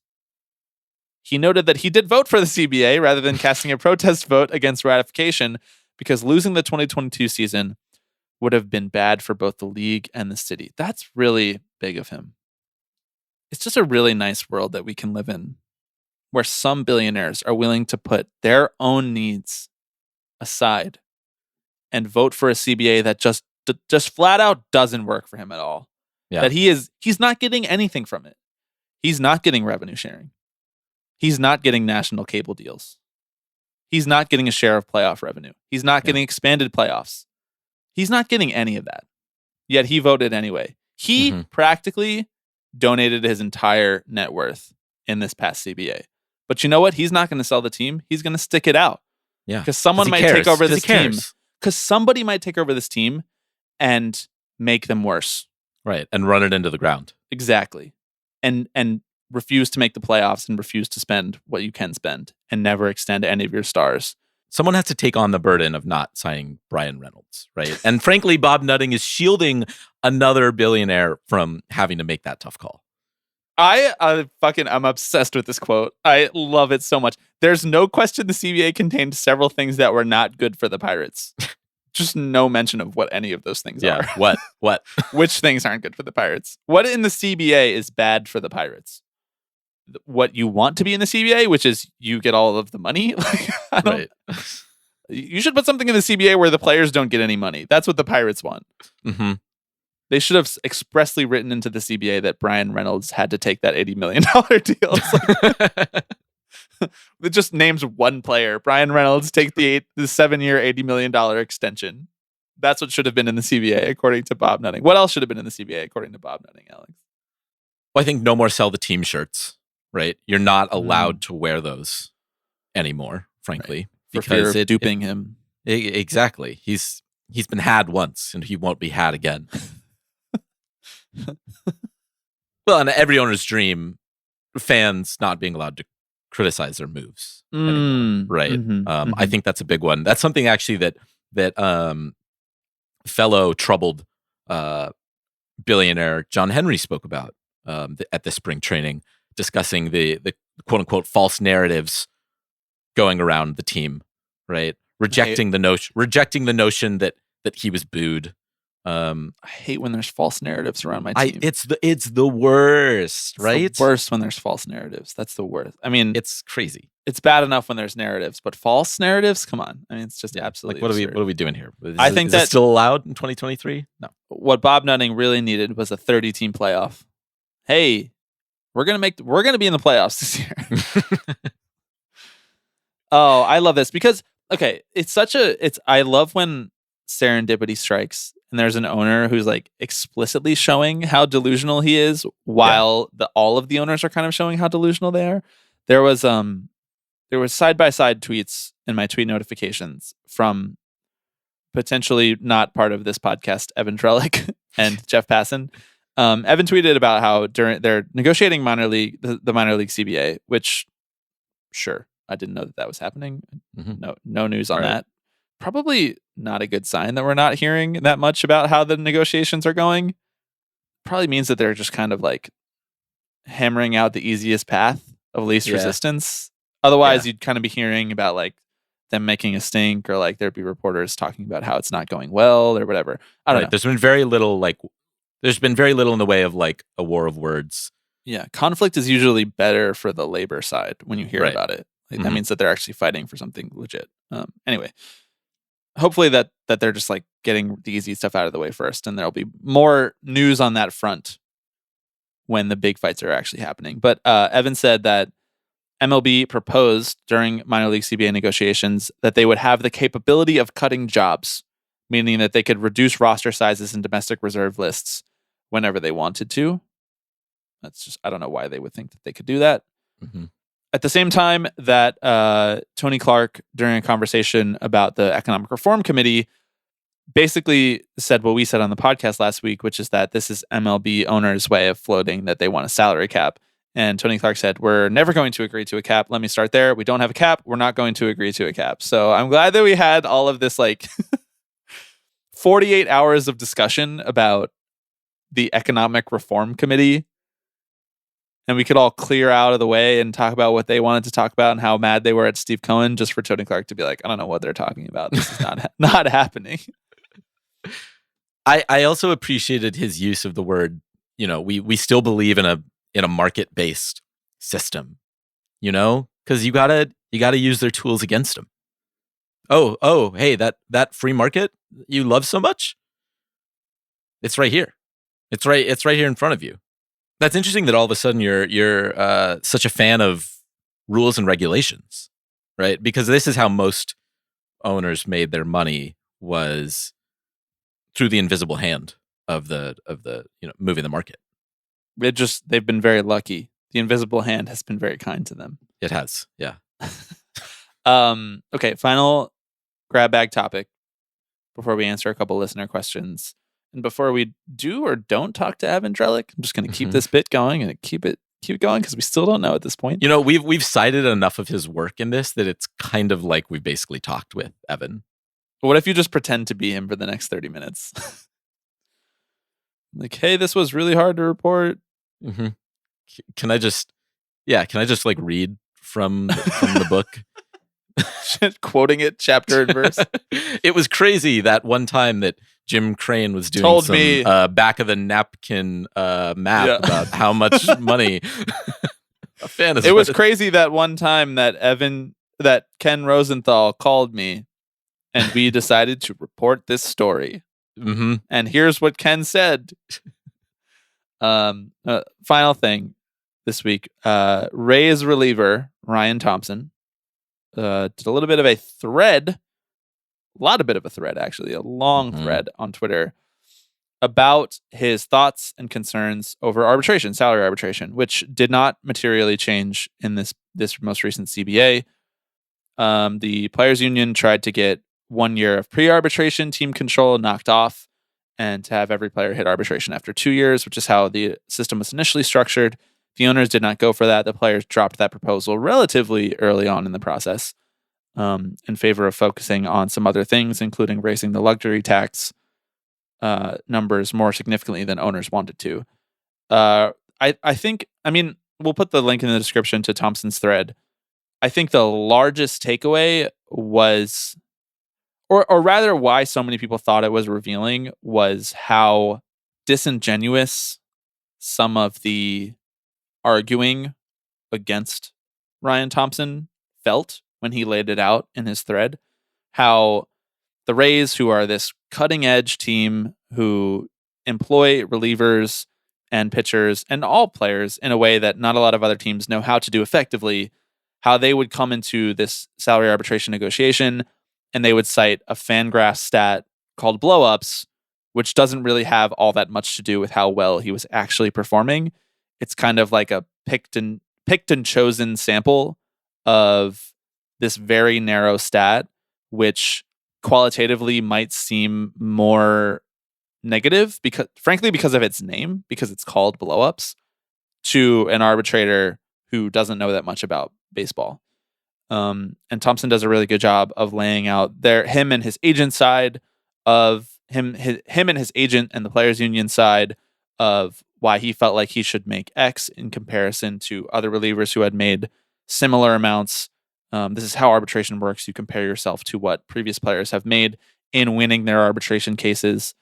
He noted that he did vote for the CBA rather than casting a protest vote against ratification because losing the 2022 season would have been bad for both the league and the city. That's really big of him. It's just a really nice world that we can live in, where some billionaires are willing to put their own needs aside and vote for a CBA that just flat out doesn't work for him at all. Yeah. That he's not getting anything from it. He's not getting revenue sharing. He's not getting national cable deals. He's not getting a share of playoff revenue. He's not getting expanded playoffs. He's not getting any of that. Yet he voted anyway. He practically donated his entire net worth in this past CBA. But you know what? He's not going to sell the team. He's going to stick it out. Yeah. Because someone might take over this team. Because somebody might take over this team and make them worse. Right. And run it into the ground. Exactly. And refuse to make the playoffs and refuse to spend what you can spend and never extend any of your stars. Someone has to take on the burden of not signing Brian Reynolds, right? And frankly, Bob Nutting is shielding another billionaire from having to make that tough call. I'm obsessed with this quote. I love it so much. There's no question the CBA contained several things that were not good for the Pirates. Just no mention of what any of those things are. What? Which things aren't good for the Pirates? What in the CBA is bad for the Pirates? What you want to be in the CBA, which is you get all of the money. Right. You should put something in the CBA where the players don't get any money. That's what the Pirates want. Mm-hmm. They should have expressly written into the CBA that Brian Reynolds had to take that $80 million deal. It just names one player. Brian Reynolds, take the 7-year, $80 million extension. That's what should have been in the CBA, according to Bob Nutting. What else should have been in the CBA, according to Bob Nutting, Alex? Well, I think no more sell the team shirts, right? You're not allowed to wear those anymore, frankly. Right. For fear of duping him. Exactly. He's been had once, and he won't be had again. Well, and every owner's dream, fans not being allowed to criticize their moves anymore, right? I think that's a big one. That's something actually that fellow troubled billionaire John Henry spoke about at the spring training, discussing the quote unquote false narratives going around the team, right? Rejecting the notion that he was booed. I hate when there's false narratives around my team. It's the worst, right? It's the worst when there's false narratives. That's the worst. I mean, it's crazy. It's bad enough when there's narratives, but false narratives, come on. I mean, it's just absolutely like what are we doing here? Is that still allowed in 2023? No. What Bob Nutting really needed was a 30-team playoff. Hey, we're gonna be in the playoffs this year. Oh, I love this because I love when serendipity strikes and there's an owner who's like explicitly showing how delusional he is while all of the owners are kind of showing how delusional they are. There was side-by-side tweets in my tweet notifications from potentially not part of this podcast, Evan Trellick and Jeff Passan. Evan tweeted about how during they're negotiating the minor league CBA, which sure, I didn't know that was happening. No news on that. Probably not a good sign that we're not hearing that much about how the negotiations are going. Probably means that they're just kind of like hammering out the easiest path of least resistance. Otherwise, you'd kind of be hearing about like them making a stink, or like there'd be reporters talking about how it's not going well or whatever. I don't know. There's been very little in the way of like a war of words. Yeah, conflict is usually better for the labor side when you hear about it. Like, that means that they're actually fighting for something legit. Anyway, hopefully that they're just like getting the easy stuff out of the way first, and there'll be more news on that front when the big fights are actually happening. But Evan said that MLB proposed during minor league CBA negotiations that they would have the capability of cutting jobs, meaning that they could reduce roster sizes and domestic reserve lists whenever they wanted to. That's just, I don't know why they would think that they could do that. Mm-hmm. At the same time that Tony Clark, during a conversation about the Economic Reform Committee, basically said what we said on the podcast last week, which is that this is MLB owners' way of floating that they want a salary cap. And Tony Clark said, we're never going to agree to a cap. Let me start there. We don't have a cap. We're not going to agree to a cap. So I'm glad that we had all of this 48 hours of discussion about the Economic Reform Committee. And we could all clear out of the way and talk about what they wanted to talk about and how mad they were at Steve Cohen, just for Tony Clark to be like, I don't know what they're talking about. This is not happening. I also appreciated his use of the word, we still believe in a market-based system, because you gotta use their tools against them. Oh, hey, that free market you love so much, it's right here. It's right here in front of you. That's interesting that all of a sudden you're such a fan of rules and regulations, right? Because this is how most owners made their money, was through the invisible hand of the moving the market. They've been very lucky. The invisible hand has been very kind to them. It has, yeah. Okay, final grab bag topic before we answer a couple listener questions. And before we do or don't talk to Evan Drellick, I'm just going to keep this bit going and keep it going because we still don't know at this point. We've cited enough of his work in this that it's kind of like we've basically talked with Evan. What if you just pretend to be him for the next 30 minutes? Like, hey, this was really hard to report. Mm-hmm. Can I just read from the book? Quoting it chapter and verse. It was crazy that one time that Jim Crane was doing some back of the napkin map about how much money a fan is. It was crazy that one time that Ken Rosenthal called me and we decided to report this story. Mm-hmm. And here's what Ken said. Final thing this week. Rays reliever Ryan Thompson did a little bit of a thread, actually, a long thread on Twitter about his thoughts and concerns over arbitration, salary arbitration, which did not materially change in this most recent CBA. The Players Union tried to get 1 year of pre-arbitration team control knocked off and to have every player hit arbitration after 2 years, which is how the system was initially structured. The owners did not go for that. The players dropped that proposal relatively early on in the process in favor of focusing on some other things, including raising the luxury tax numbers more significantly than owners wanted to. I think, we'll put the link in the description to Thompson's thread. I think the largest takeaway was, or rather why so many people thought it was revealing, was how disingenuous some of the arguing against Ryan Thompson felt when he laid it out in his thread. How the Rays, who are this cutting edge team who employ relievers and pitchers and all players in a way that not a lot of other teams know how to do effectively, how they would come into this salary arbitration negotiation and they would cite a Fangraphs stat called blow-ups, which doesn't really have all that much to do with how well he was actually performing. It's kind of like a picked and chosen sample of this very narrow stat, which qualitatively might seem more negative because of its name, because it's called blow-ups, to an arbitrator who doesn't know that much about baseball. And Thompson does a really good job of laying out him and his agent side of him and his agent and the Players Union side of why he felt like he should make X in comparison to other relievers who had made similar amounts. This is how arbitration works. You compare yourself to what previous players have made in winning their arbitration cases.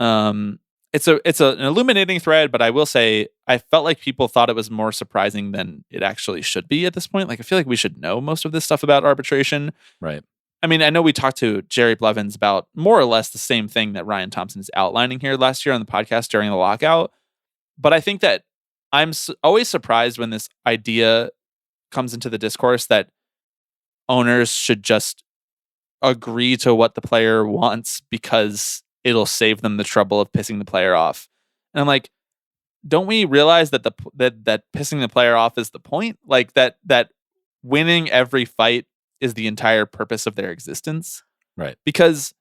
It's an illuminating thread, but I will say I felt like people thought it was more surprising than it actually should be at this point. Like, I feel like we should know most of this stuff about arbitration. Right. I mean, I know we talked to Jerry Blevins about more or less the same thing that Ryan Thompson is outlining here last year on the podcast during the lockout. But I think that I'm always surprised when this idea comes into the discourse that owners should just agree to what the player wants because it'll save them the trouble of pissing the player off. And I'm like, don't we realize that that pissing the player off is the point? Like that winning every fight is the entire purpose of their existence. Right. Because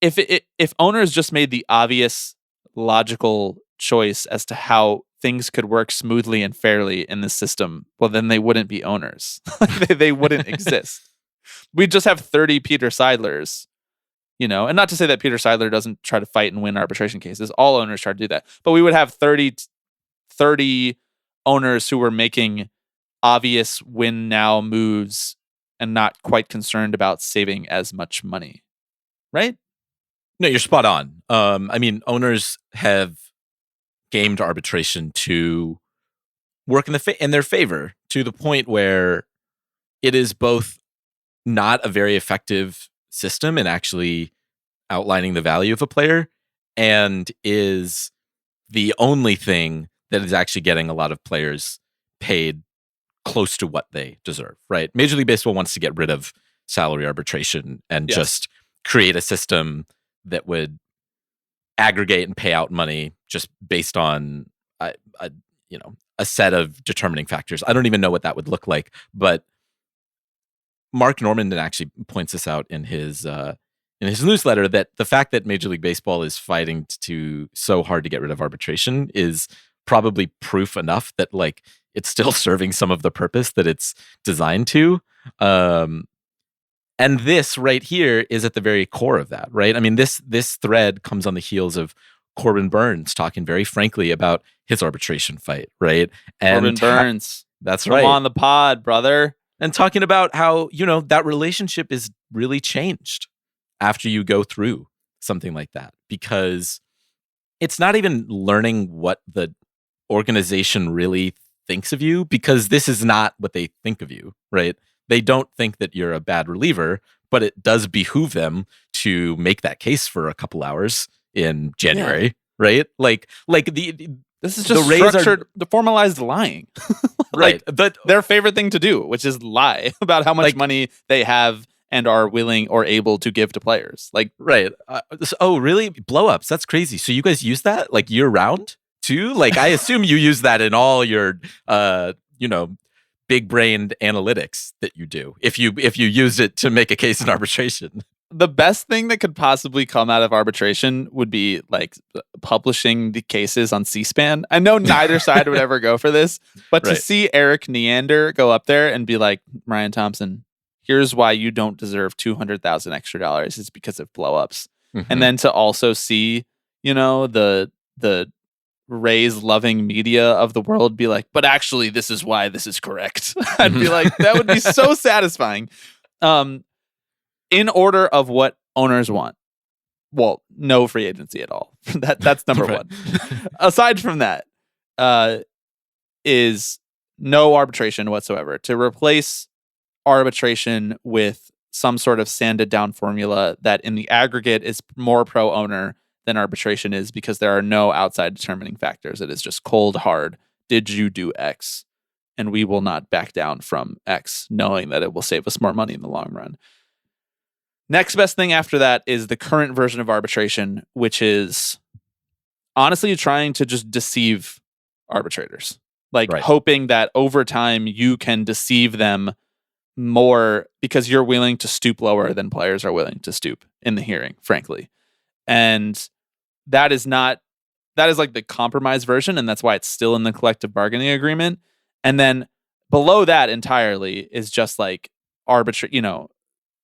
if owners just made the obvious logical choice as to how things could work smoothly and fairly in the system, well, then they wouldn't be owners. they wouldn't exist. We'd just have 30 Peter Seidlers, and not to say that Peter Seidler doesn't try to fight and win arbitration cases. All owners try to do that. But we would have 30 owners who were making obvious win now moves and not quite concerned about saving as much money. Right? No, you're spot on. I mean, owners have gamed arbitration to work in their favor to the point where it is both not a very effective system in actually outlining the value of a player and is the only thing that is actually getting a lot of players paid close to what they deserve, right? Major League Baseball wants to get rid of salary arbitration and just create a system that would aggregate and pay out money just based on a set of determining factors. I don't even know what that would look like, but Mark Normandin actually points this out in his newsletter that the fact that Major League Baseball is fighting so hard to get rid of arbitration is probably proof enough that like it's still serving some of the purpose that it's designed to. And this right here is at the very core of that, right? I mean, this thread comes on the heels of Corbin Burns talking very frankly about his arbitration fight, right? And Corbin Burns. That's Come right. on the pod, brother. And talking about how, that relationship is really changed after you go through something like that, because it's not even learning what the organization really thinks of you, because this is not what they think of you, right? They don't think that you're a bad reliever, but it does behoove them to make that case for a couple hours in January, right? Like this is just the formalized lying. Right. Their favorite thing to do, which is lie about how much money they have and are willing or able to give to players. Right. Oh, really? Blow-ups. That's crazy. So you guys use that like year round too? Like I assume you use that in all your, big-brained analytics that you do. If you use it to make a case in arbitration. The best thing that could possibly come out of arbitration would be like publishing the cases on C-SPAN. I know neither side would ever go for this, but to see Eric Neander go up there and be like, Ryan Thompson, here's why you don't deserve $200,000 extra dollars is because of blowups. Mm-hmm. And then to also see, the Rays loving media of the world be like, but actually this is why this is correct. I'd be like, that would be so satisfying. In order of what owners want. Well, no free agency at all. That's number one. Aside from that, is no arbitration whatsoever. To replace arbitration with some sort of sanded down formula that in the aggregate is more pro owner than arbitration is, because there are no outside determining factors. It is just cold hard. Did you do X? And we will not back down from X, knowing that it will save us more money in the long run. Next best thing after that is the current version of arbitration, which is honestly trying to just deceive arbitrators. Hoping that over time you can deceive them more because you're willing to stoop lower than players are willing to stoop in the hearing, frankly. And that is like the compromise version, and that's why it's still in the collective bargaining agreement. And then below that entirely is just like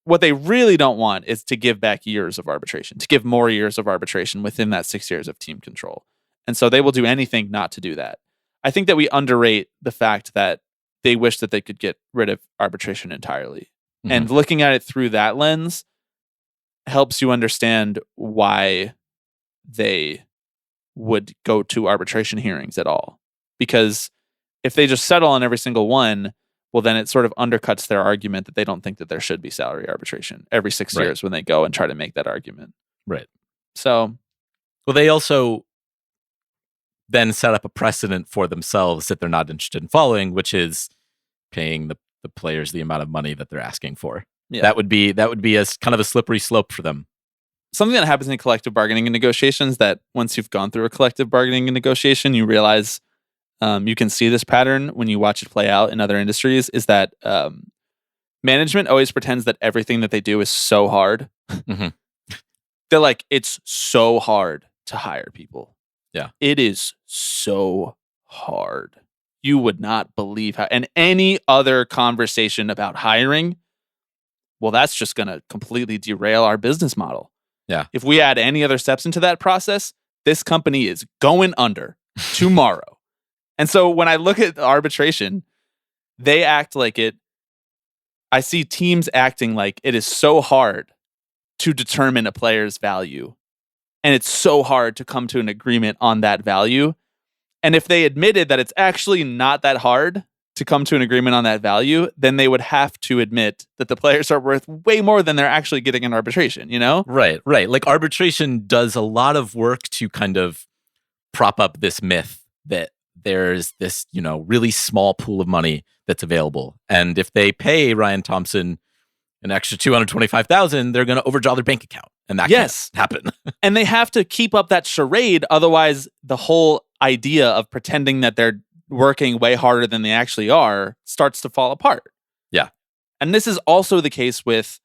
what they really don't want is to give back years of arbitration, to give more years of arbitration within that 6 years of team control. And so they will do anything not to do that. I think that we underrate the fact that they wish that they could get rid of arbitration entirely. Mm-hmm. And looking at it through that lens helps you understand why they would go to arbitration hearings at all. Because if they just settle on every single one, well, then it sort of undercuts their argument that they don't think that there should be salary arbitration every 6 Right. years when they go and try to make that argument. Right. So, Well, they also then set up a precedent for themselves that they're not interested in following, which is paying the players the amount of money that they're asking for. yeah. That would be a kind of a slippery slope for them. Something that happens in collective bargaining and negotiations that once you've gone through a collective bargaining and negotiation, you realize you can see this pattern when you watch it play out in other industries is that management always pretends that everything that they do is so hard. Mhm. They're like, it's so hard to hire people. Yeah. It is so hard. You would not believe how, and any other conversation about hiring, well, that's just going to completely derail our business model. Yeah. If we add any other steps into that process, this company is going under tomorrow. And so when I look at arbitration, they act like it. I see teams acting like it is so hard to determine a player's value. And it's so hard to come to an agreement on that value. And if they admitted that it's actually not that hard to come to an agreement on that value, then they would have to admit that the players are worth way more than they're actually getting in arbitration, you know? Right. Like arbitration does a lot of work to kind of prop up this myth that there's this, really small pool of money that's available. And if they pay Ryan Thompson an extra $225,000, they're going to overdraw their bank account. And that can't happen. And they have to keep up that charade. Otherwise, the whole idea of pretending that they're working way harder than they actually are starts to fall apart. Yeah. And this is also the case with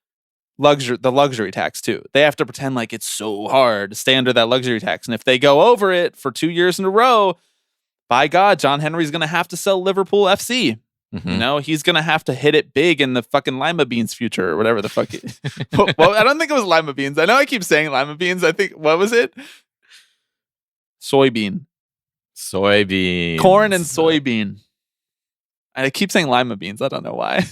the luxury tax too. They have to pretend like it's so hard to stay under that luxury tax. And if they go over it for 2 years in a row, by God, John Henry's going to have to sell Liverpool FC. Mhm. He's going to have to hit it big in the fucking lima beans future or whatever the fuck. Well, I don't think it was lima beans. I know I keep saying lima beans. I think, what was it? Soybean. Corn and soybean. I keep saying lima beans. I don't know why.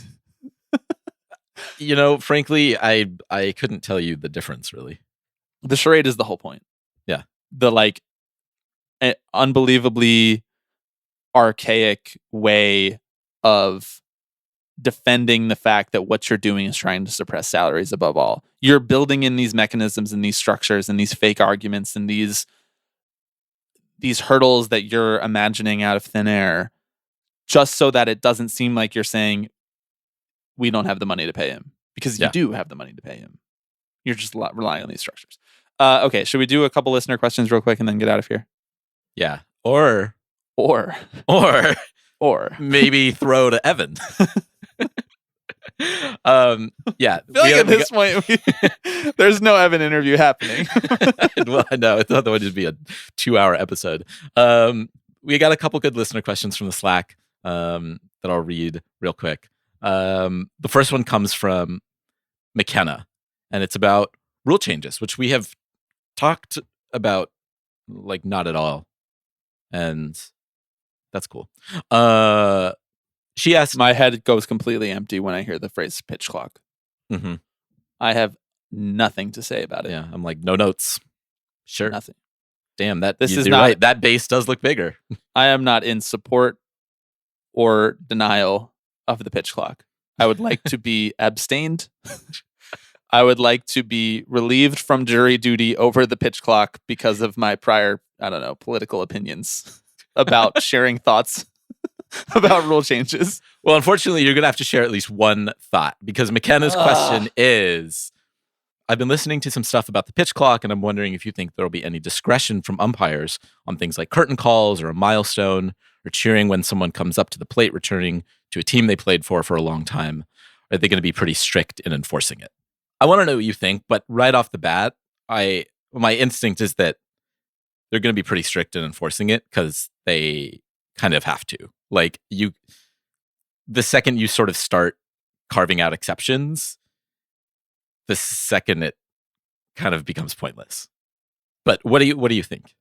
Frankly, I couldn't tell you the difference really. The charade is the whole point. Yeah. The unbelievably archaic way of defending the fact that what you're doing is trying to suppress salaries above all. You're building in these mechanisms and these structures and these fake arguments and these hurdles that you're imagining out of thin air just so that it doesn't seem like you're saying we don't have the money to pay him, because you do have the money to pay him. You're just relying on these structures. Okay, should we do a couple listener questions real quick and then get out of here? Yeah. Or maybe throw to Evan. Yeah. I feel like at this point, there's no Evan interview happening. Well, I know. Otherwise, it'd be a 2-hour episode. We got a couple good listener questions from the Slack that I'll read real quick. The first one comes from McKenna, and it's about rule changes, which we have talked about not at all. And that's cool. She asked, my head goes completely empty when I hear the phrase pitch clock. Mm-hmm. I have nothing to say about it. Yeah, I'm like, no notes. Sure. Nothing. Damn, This you're is not right. That base does look bigger. I am not in support or denial of the pitch clock. I would like to be abstained. I would like to be relieved from jury duty over the pitch clock because of my prior, political opinions about sharing thoughts about rule changes. Well, unfortunately, you're going to have to share at least one thought, because McKenna's question is, I've been listening to some stuff about the pitch clock, and I'm wondering if you think there'll be any discretion from umpires on things like curtain calls or a milestone or cheering when someone comes up to the plate returning to a team they played for a long time. Are they going to be pretty strict in enforcing it? I want to know what you think, but right off the bat, my instinct is that they're going to be pretty strict in enforcing it because they kind of have to. The second you sort of start carving out exceptions, the second it kind of becomes pointless. But what do you think?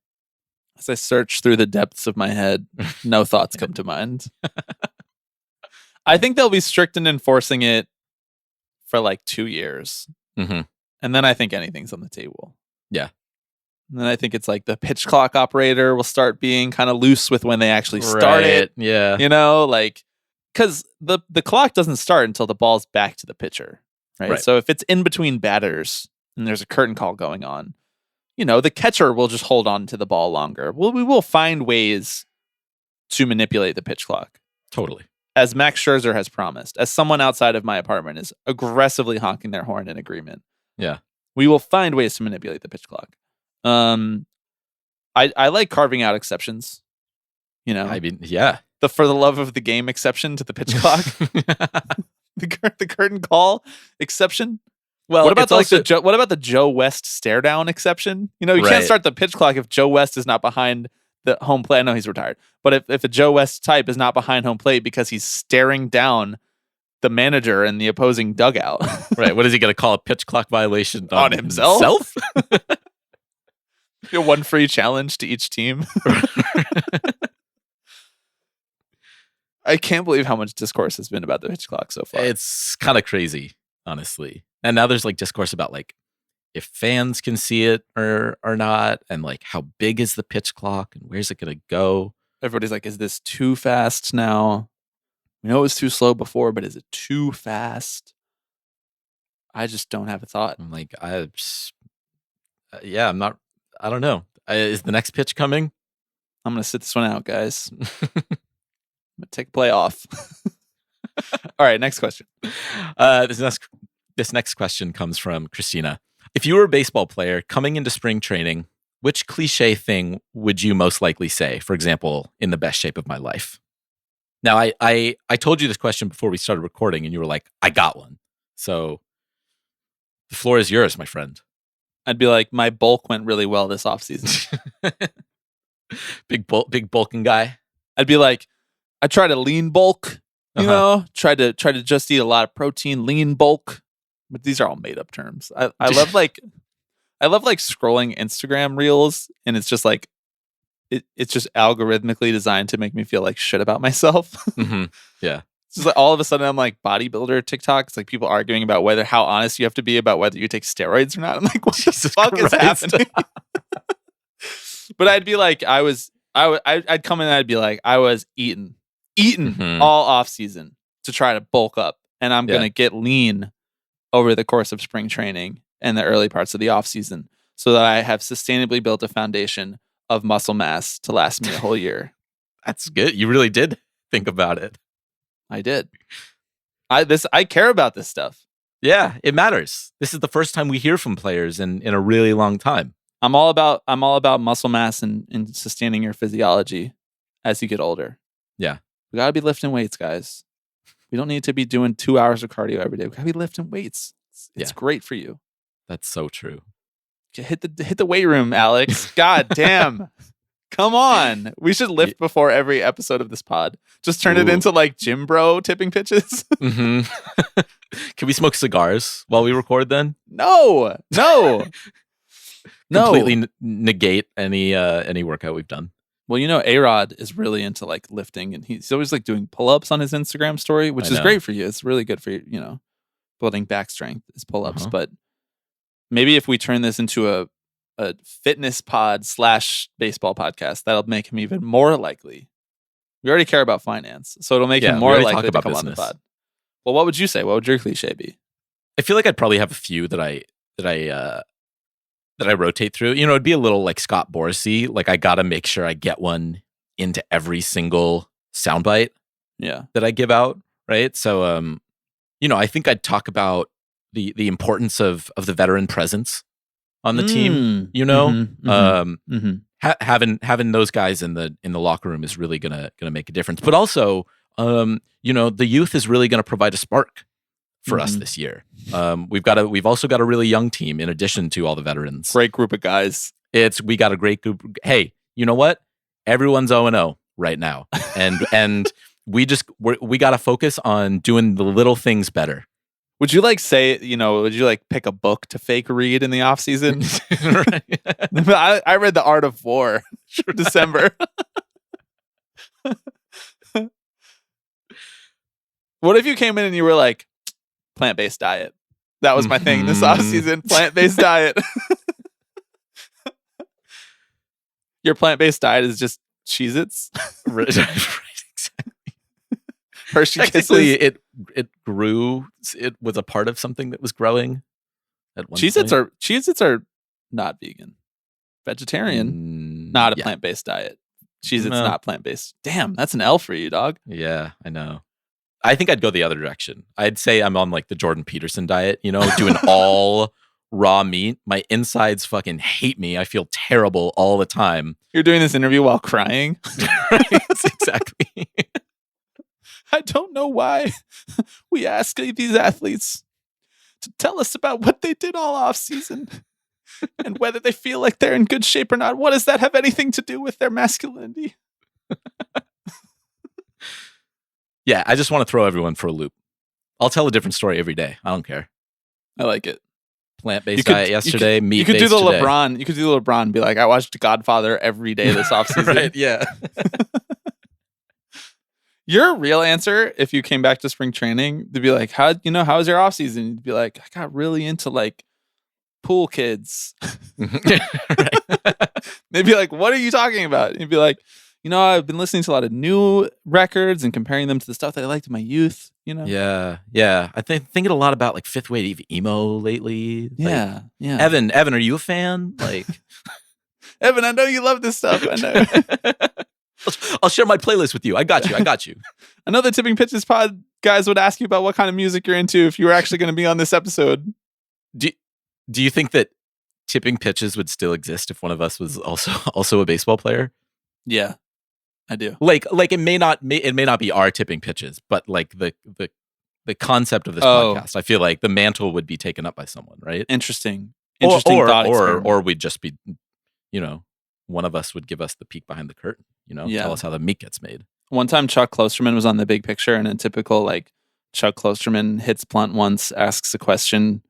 As I search through the depths of my head, no thoughts come to mind. I think they'll be strict in enforcing it for 2 years. Mm-hmm. And then I think anything's on the table. Yeah. And then I think it's the pitch clock operator will start being kind of loose with when they actually start it. Yeah. because the clock doesn't start until the ball's back to the pitcher, right? So if it's in between batters and there's a curtain call going on, the catcher will just hold on to the ball longer. We will find ways to manipulate the pitch clock. Totally. As Max Scherzer has promised, as someone outside of my apartment is aggressively honking their horn in agreement. Yeah. We will find ways to manipulate the pitch clock. I like carving out exceptions. I mean, yeah. The for the love of the game exception to the pitch clock. the curtain call exception. Well, what about the Joe West stare down exception? You can't start the pitch clock if Joe West is not behind the home plate. I know he's retired, but if a Joe West type is not behind home plate because he's staring down the manager in the opposing dugout. Right. What is he going to call a pitch clock violation on himself? One free challenge to each team. I can't believe how much discourse has been about the pitch clock so far. It's kind of crazy, honestly. And now there's discourse about if fans can see it or not, and how big is the pitch clock and where's it going to go? Everybody's like, is this too fast now? We know it was too slow before, but is it too fast? I just don't have a thought. I'm I'm not. I don't know. Is the next pitch coming? I'm going to sit this one out, guys. I'm going to take a play off. All right, next question. This next question comes from Christina. If you were a baseball player coming into spring training, which cliche thing would you most likely say? For example, in the best shape of my life. Now, I told you this question before we started recording, and you were like, I got one. So the floor is yours, my friend. I'd be like, my bulk went really well this offseason. Big bulking guy. I'd be like, I tried a lean bulk, tried to just eat a lot of protein, lean bulk. But these are all made up terms. I love scrolling Instagram reels, and it's just it's just algorithmically designed to make me feel like shit about myself. Mm-hmm. Yeah. It's just all of a sudden I'm like bodybuilder TikTok. It's people arguing about how honest you have to be about whether you take steroids or not. I'm like, what the fuck is happening? But I'd be like, I'd come in and I'd be like, I was eating all off season to try to bulk up, and I'm gonna get lean over the course of spring training and the early parts of the off season, so that I have sustainably built a foundation of muscle mass to last me a whole year. That's good. You really did think about it. I did. I care about this stuff. Yeah, it matters. This is the first time we hear from players in a really long time. I'm all about muscle mass and sustaining your physiology as you get older. Yeah. We gotta be lifting weights, guys. We don't need to be doing 2 hours of cardio every day. We gotta be lifting weights. It's great for you. That's so true. Hit the weight room, Alex. God damn. Come on. We should lift before every episode of this pod. Just turn it into gym bro tipping pitches. Mm-hmm. Can we smoke cigars while we record then? No. Completely negate any workout we've done. Well, A-Rod is really into lifting, and he's always doing pull-ups on his Instagram story, which is great for you. It's really good for building back strength is pull-ups. Uh-huh. But maybe if we turn this into a fitness pod / baseball podcast, that'll make him even more likely. We already care about finance, so it'll make him more likely to come on the pod. Well, what would you say? What would your cliche be? I feel like I'd probably have a few that I rotate through. It'd be a little Scott Borsy. I got to make sure I get one into every single soundbite that I give out, right? So, I think I'd talk about the importance of the veteran presence on the team, having those guys in the locker room is really gonna make a difference. But also, the youth is really gonna provide a spark for us this year. We've also got a really young team in addition to all the veterans. Great group of guys. We got a great group. Hey, you know what? Everyone's 0-0 right now, and we got to focus on doing the little things better. Would you would you pick a book to fake read in the off season? I read The Art of War for December. What if you came in and you were like, plant-based diet? That was my thing this off season. Plant-based diet. Your plant-based diet is just Cheez-Its. Right, exactly. Hershey Technically, Kisses. it grew. It was a part of something that was growing at one Cheez-Its point. are not vegan. Vegetarian. Not a Yeah. plant-based diet. Cheez-Its No. not plant-based. Damn, that's an L for you, dog. Yeah, I know. I think I'd go the other direction. I'd say I'm on like the Jordan Peterson diet, doing all raw meat. My insides fucking hate me. I feel terrible all the time. You're doing this interview while crying. Right? Exactly. I don't know why we ask these athletes to tell us about what they did all off season and whether they feel like they're in good shape or not. What does that have anything to do with their masculinity? Yeah, I just want to throw everyone for a loop. I'll tell a different story every day. I don't care. I like it. Plant-based diet yesterday, meat-based You could do the today. LeBron. You could do the LeBron and be like, I watched Godfather every day this offseason. Right, yeah. Your real answer, if you came back to spring training, to be like, how was your offseason? You'd be like, I got really into like pool kids. Right. They'd be like, what are you talking about? And you'd be like, I've been listening to a lot of new records and comparing them to the stuff that I liked in my youth, Yeah. I thinking a lot about like fifth wave emo lately. Yeah. Like, Evan, are you a fan? Like, Evan, I know you love this stuff. I know. I'll share my playlist with you. I got you. I know the Tipping Pitches pod guys would ask you about what kind of music you're into if you were actually going to be on this episode. Do you think that Tipping Pitches would still exist if one of us was also a baseball player? Yeah, I do. Like it may not be our Tipping Pitches, but like the concept of this podcast, I feel like the mantle would be taken up by someone, right? Interesting thought experiment. Or we'd just be, one of us would give us the peek behind the curtain, tell us how the meat gets made. One time Chuck Klosterman was on The Big Picture, and a typical like Chuck Klosterman hits blunt once, asks a question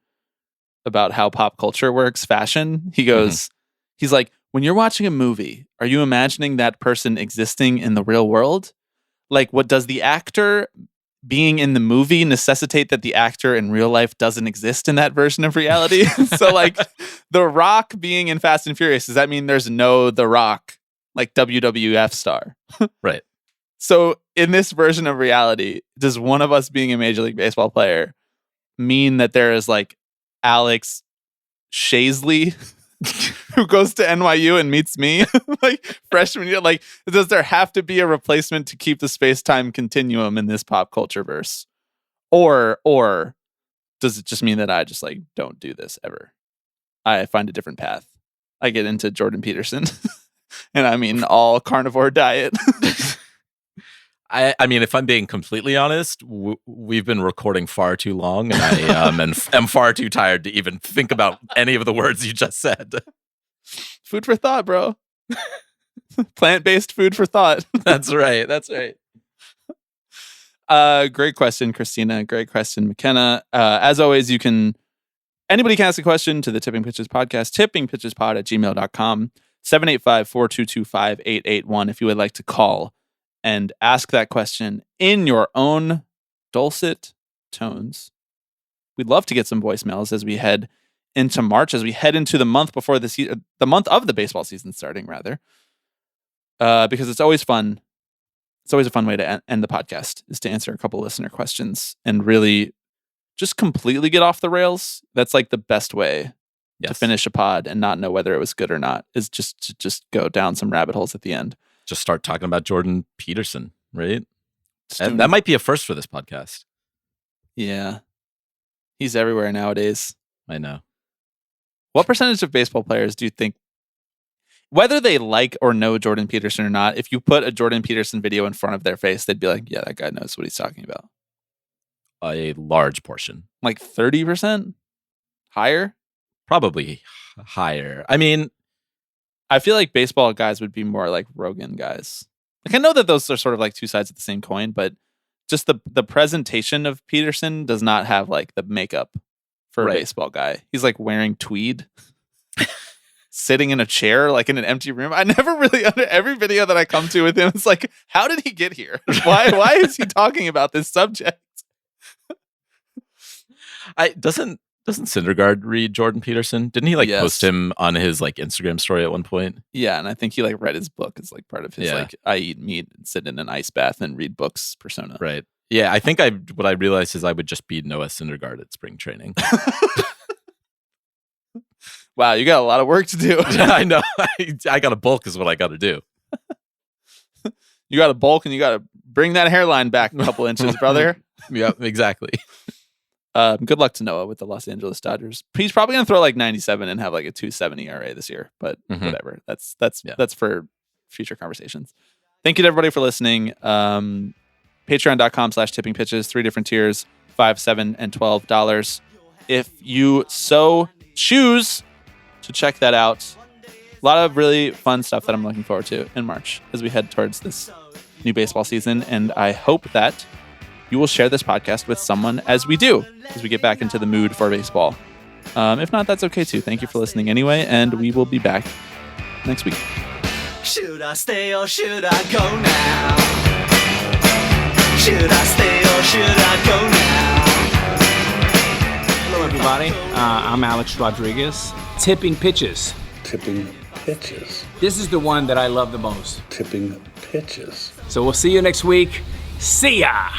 about how pop culture works, fashion. He goes, he's like, when you're watching a movie, are you imagining that person existing in the real world? Like, what does the actor being in the movie necessitate that the actor in real life doesn't exist in that version of reality? So like The Rock being in Fast and Furious, does that mean there's no The Rock, like WWF star? Right. So in this version of reality, does one of us being a Major League Baseball player mean that there is like Alex Shaisley who goes to NYU and meets me like freshman year? Like, does there have to be a replacement to keep the space-time continuum in this pop culture verse? Or does it just mean that I just like don't do this ever? I find a different path. I get into Jordan Peterson and I mean all carnivore diet. I mean, if I'm being completely honest, we've been recording far too long, and I am far too tired to even think about any of the words you just said. Food for thought, bro. Plant-based food for thought. That's right. Great question, Christina. Great question, McKenna. As always, anybody can ask a question to the Tipping Pitches podcast, tippingpitchespod@gmail.com, 785-422-5881 if you would like to call and ask that question in your own dulcet tones. We'd love to get some voicemails as we head into March, as we head into the month before the month of the baseball season starting, rather. Because it's always fun. It's always a fun way to end the podcast, is to answer a couple listener questions and really just completely get off the rails. That's like the best way to finish a pod and not know whether it was good or not, is just to just go down some rabbit holes at the end. Just start talking about Jordan Peterson, right? That might be a first for this podcast. Yeah. He's everywhere nowadays. I know. What percentage of baseball players do you think, whether they like or know Jordan Peterson or not, if you put a Jordan Peterson video in front of their face, they'd be like, yeah, that guy knows what he's talking about? A large portion. Like 30%? Higher? Probably higher. I mean, I feel like baseball guys would be more like Rogan guys. Like, I know that those are sort of like two sides of the same coin, but just the presentation of Peterson does not have like the makeup for a baseball guy. He's like wearing tweed, sitting in a chair, like in an empty room. I never really, under every video that I come to with him, it's like, how did he get here? Why is he talking about this subject? Doesn't Syndergaard read Jordan Peterson? Didn't he post him on his like Instagram story at one point? Yeah, and I think he like read his book as like part of his like I eat meat and sit in an ice bath and read books persona. Right. Yeah, I think what I realized is I would just be Noah Syndergaard at spring training. Wow, you got a lot of work to do. I know. I got to bulk is what I got to do. You got to bulk and you got to bring that hairline back a couple inches, brother. Yep, exactly. Good luck to Noah with the Los Angeles Dodgers. He's probably going to throw like 97 and have like a 2.70 ERA this year, but whatever. That's for future conversations. Thank you to everybody for listening. Patreon.com/tipping pitches, 3 different tiers, $5, $7, and $12. If you so choose to check that out, a lot of really fun stuff that I'm looking forward to in March as we head towards this new baseball season. And I hope that you will share this podcast with someone as we get back into the mood for baseball. If not, that's okay too. Thank you for listening anyway, and we will be back next week. Should I stay or should I go now? Should I stay or should I go now? Hello, everybody. I'm Alex Rodriguez. Tipping pitches. Tipping pitches. This is the one that I love the most. Tipping pitches. So we'll see you next week. See ya!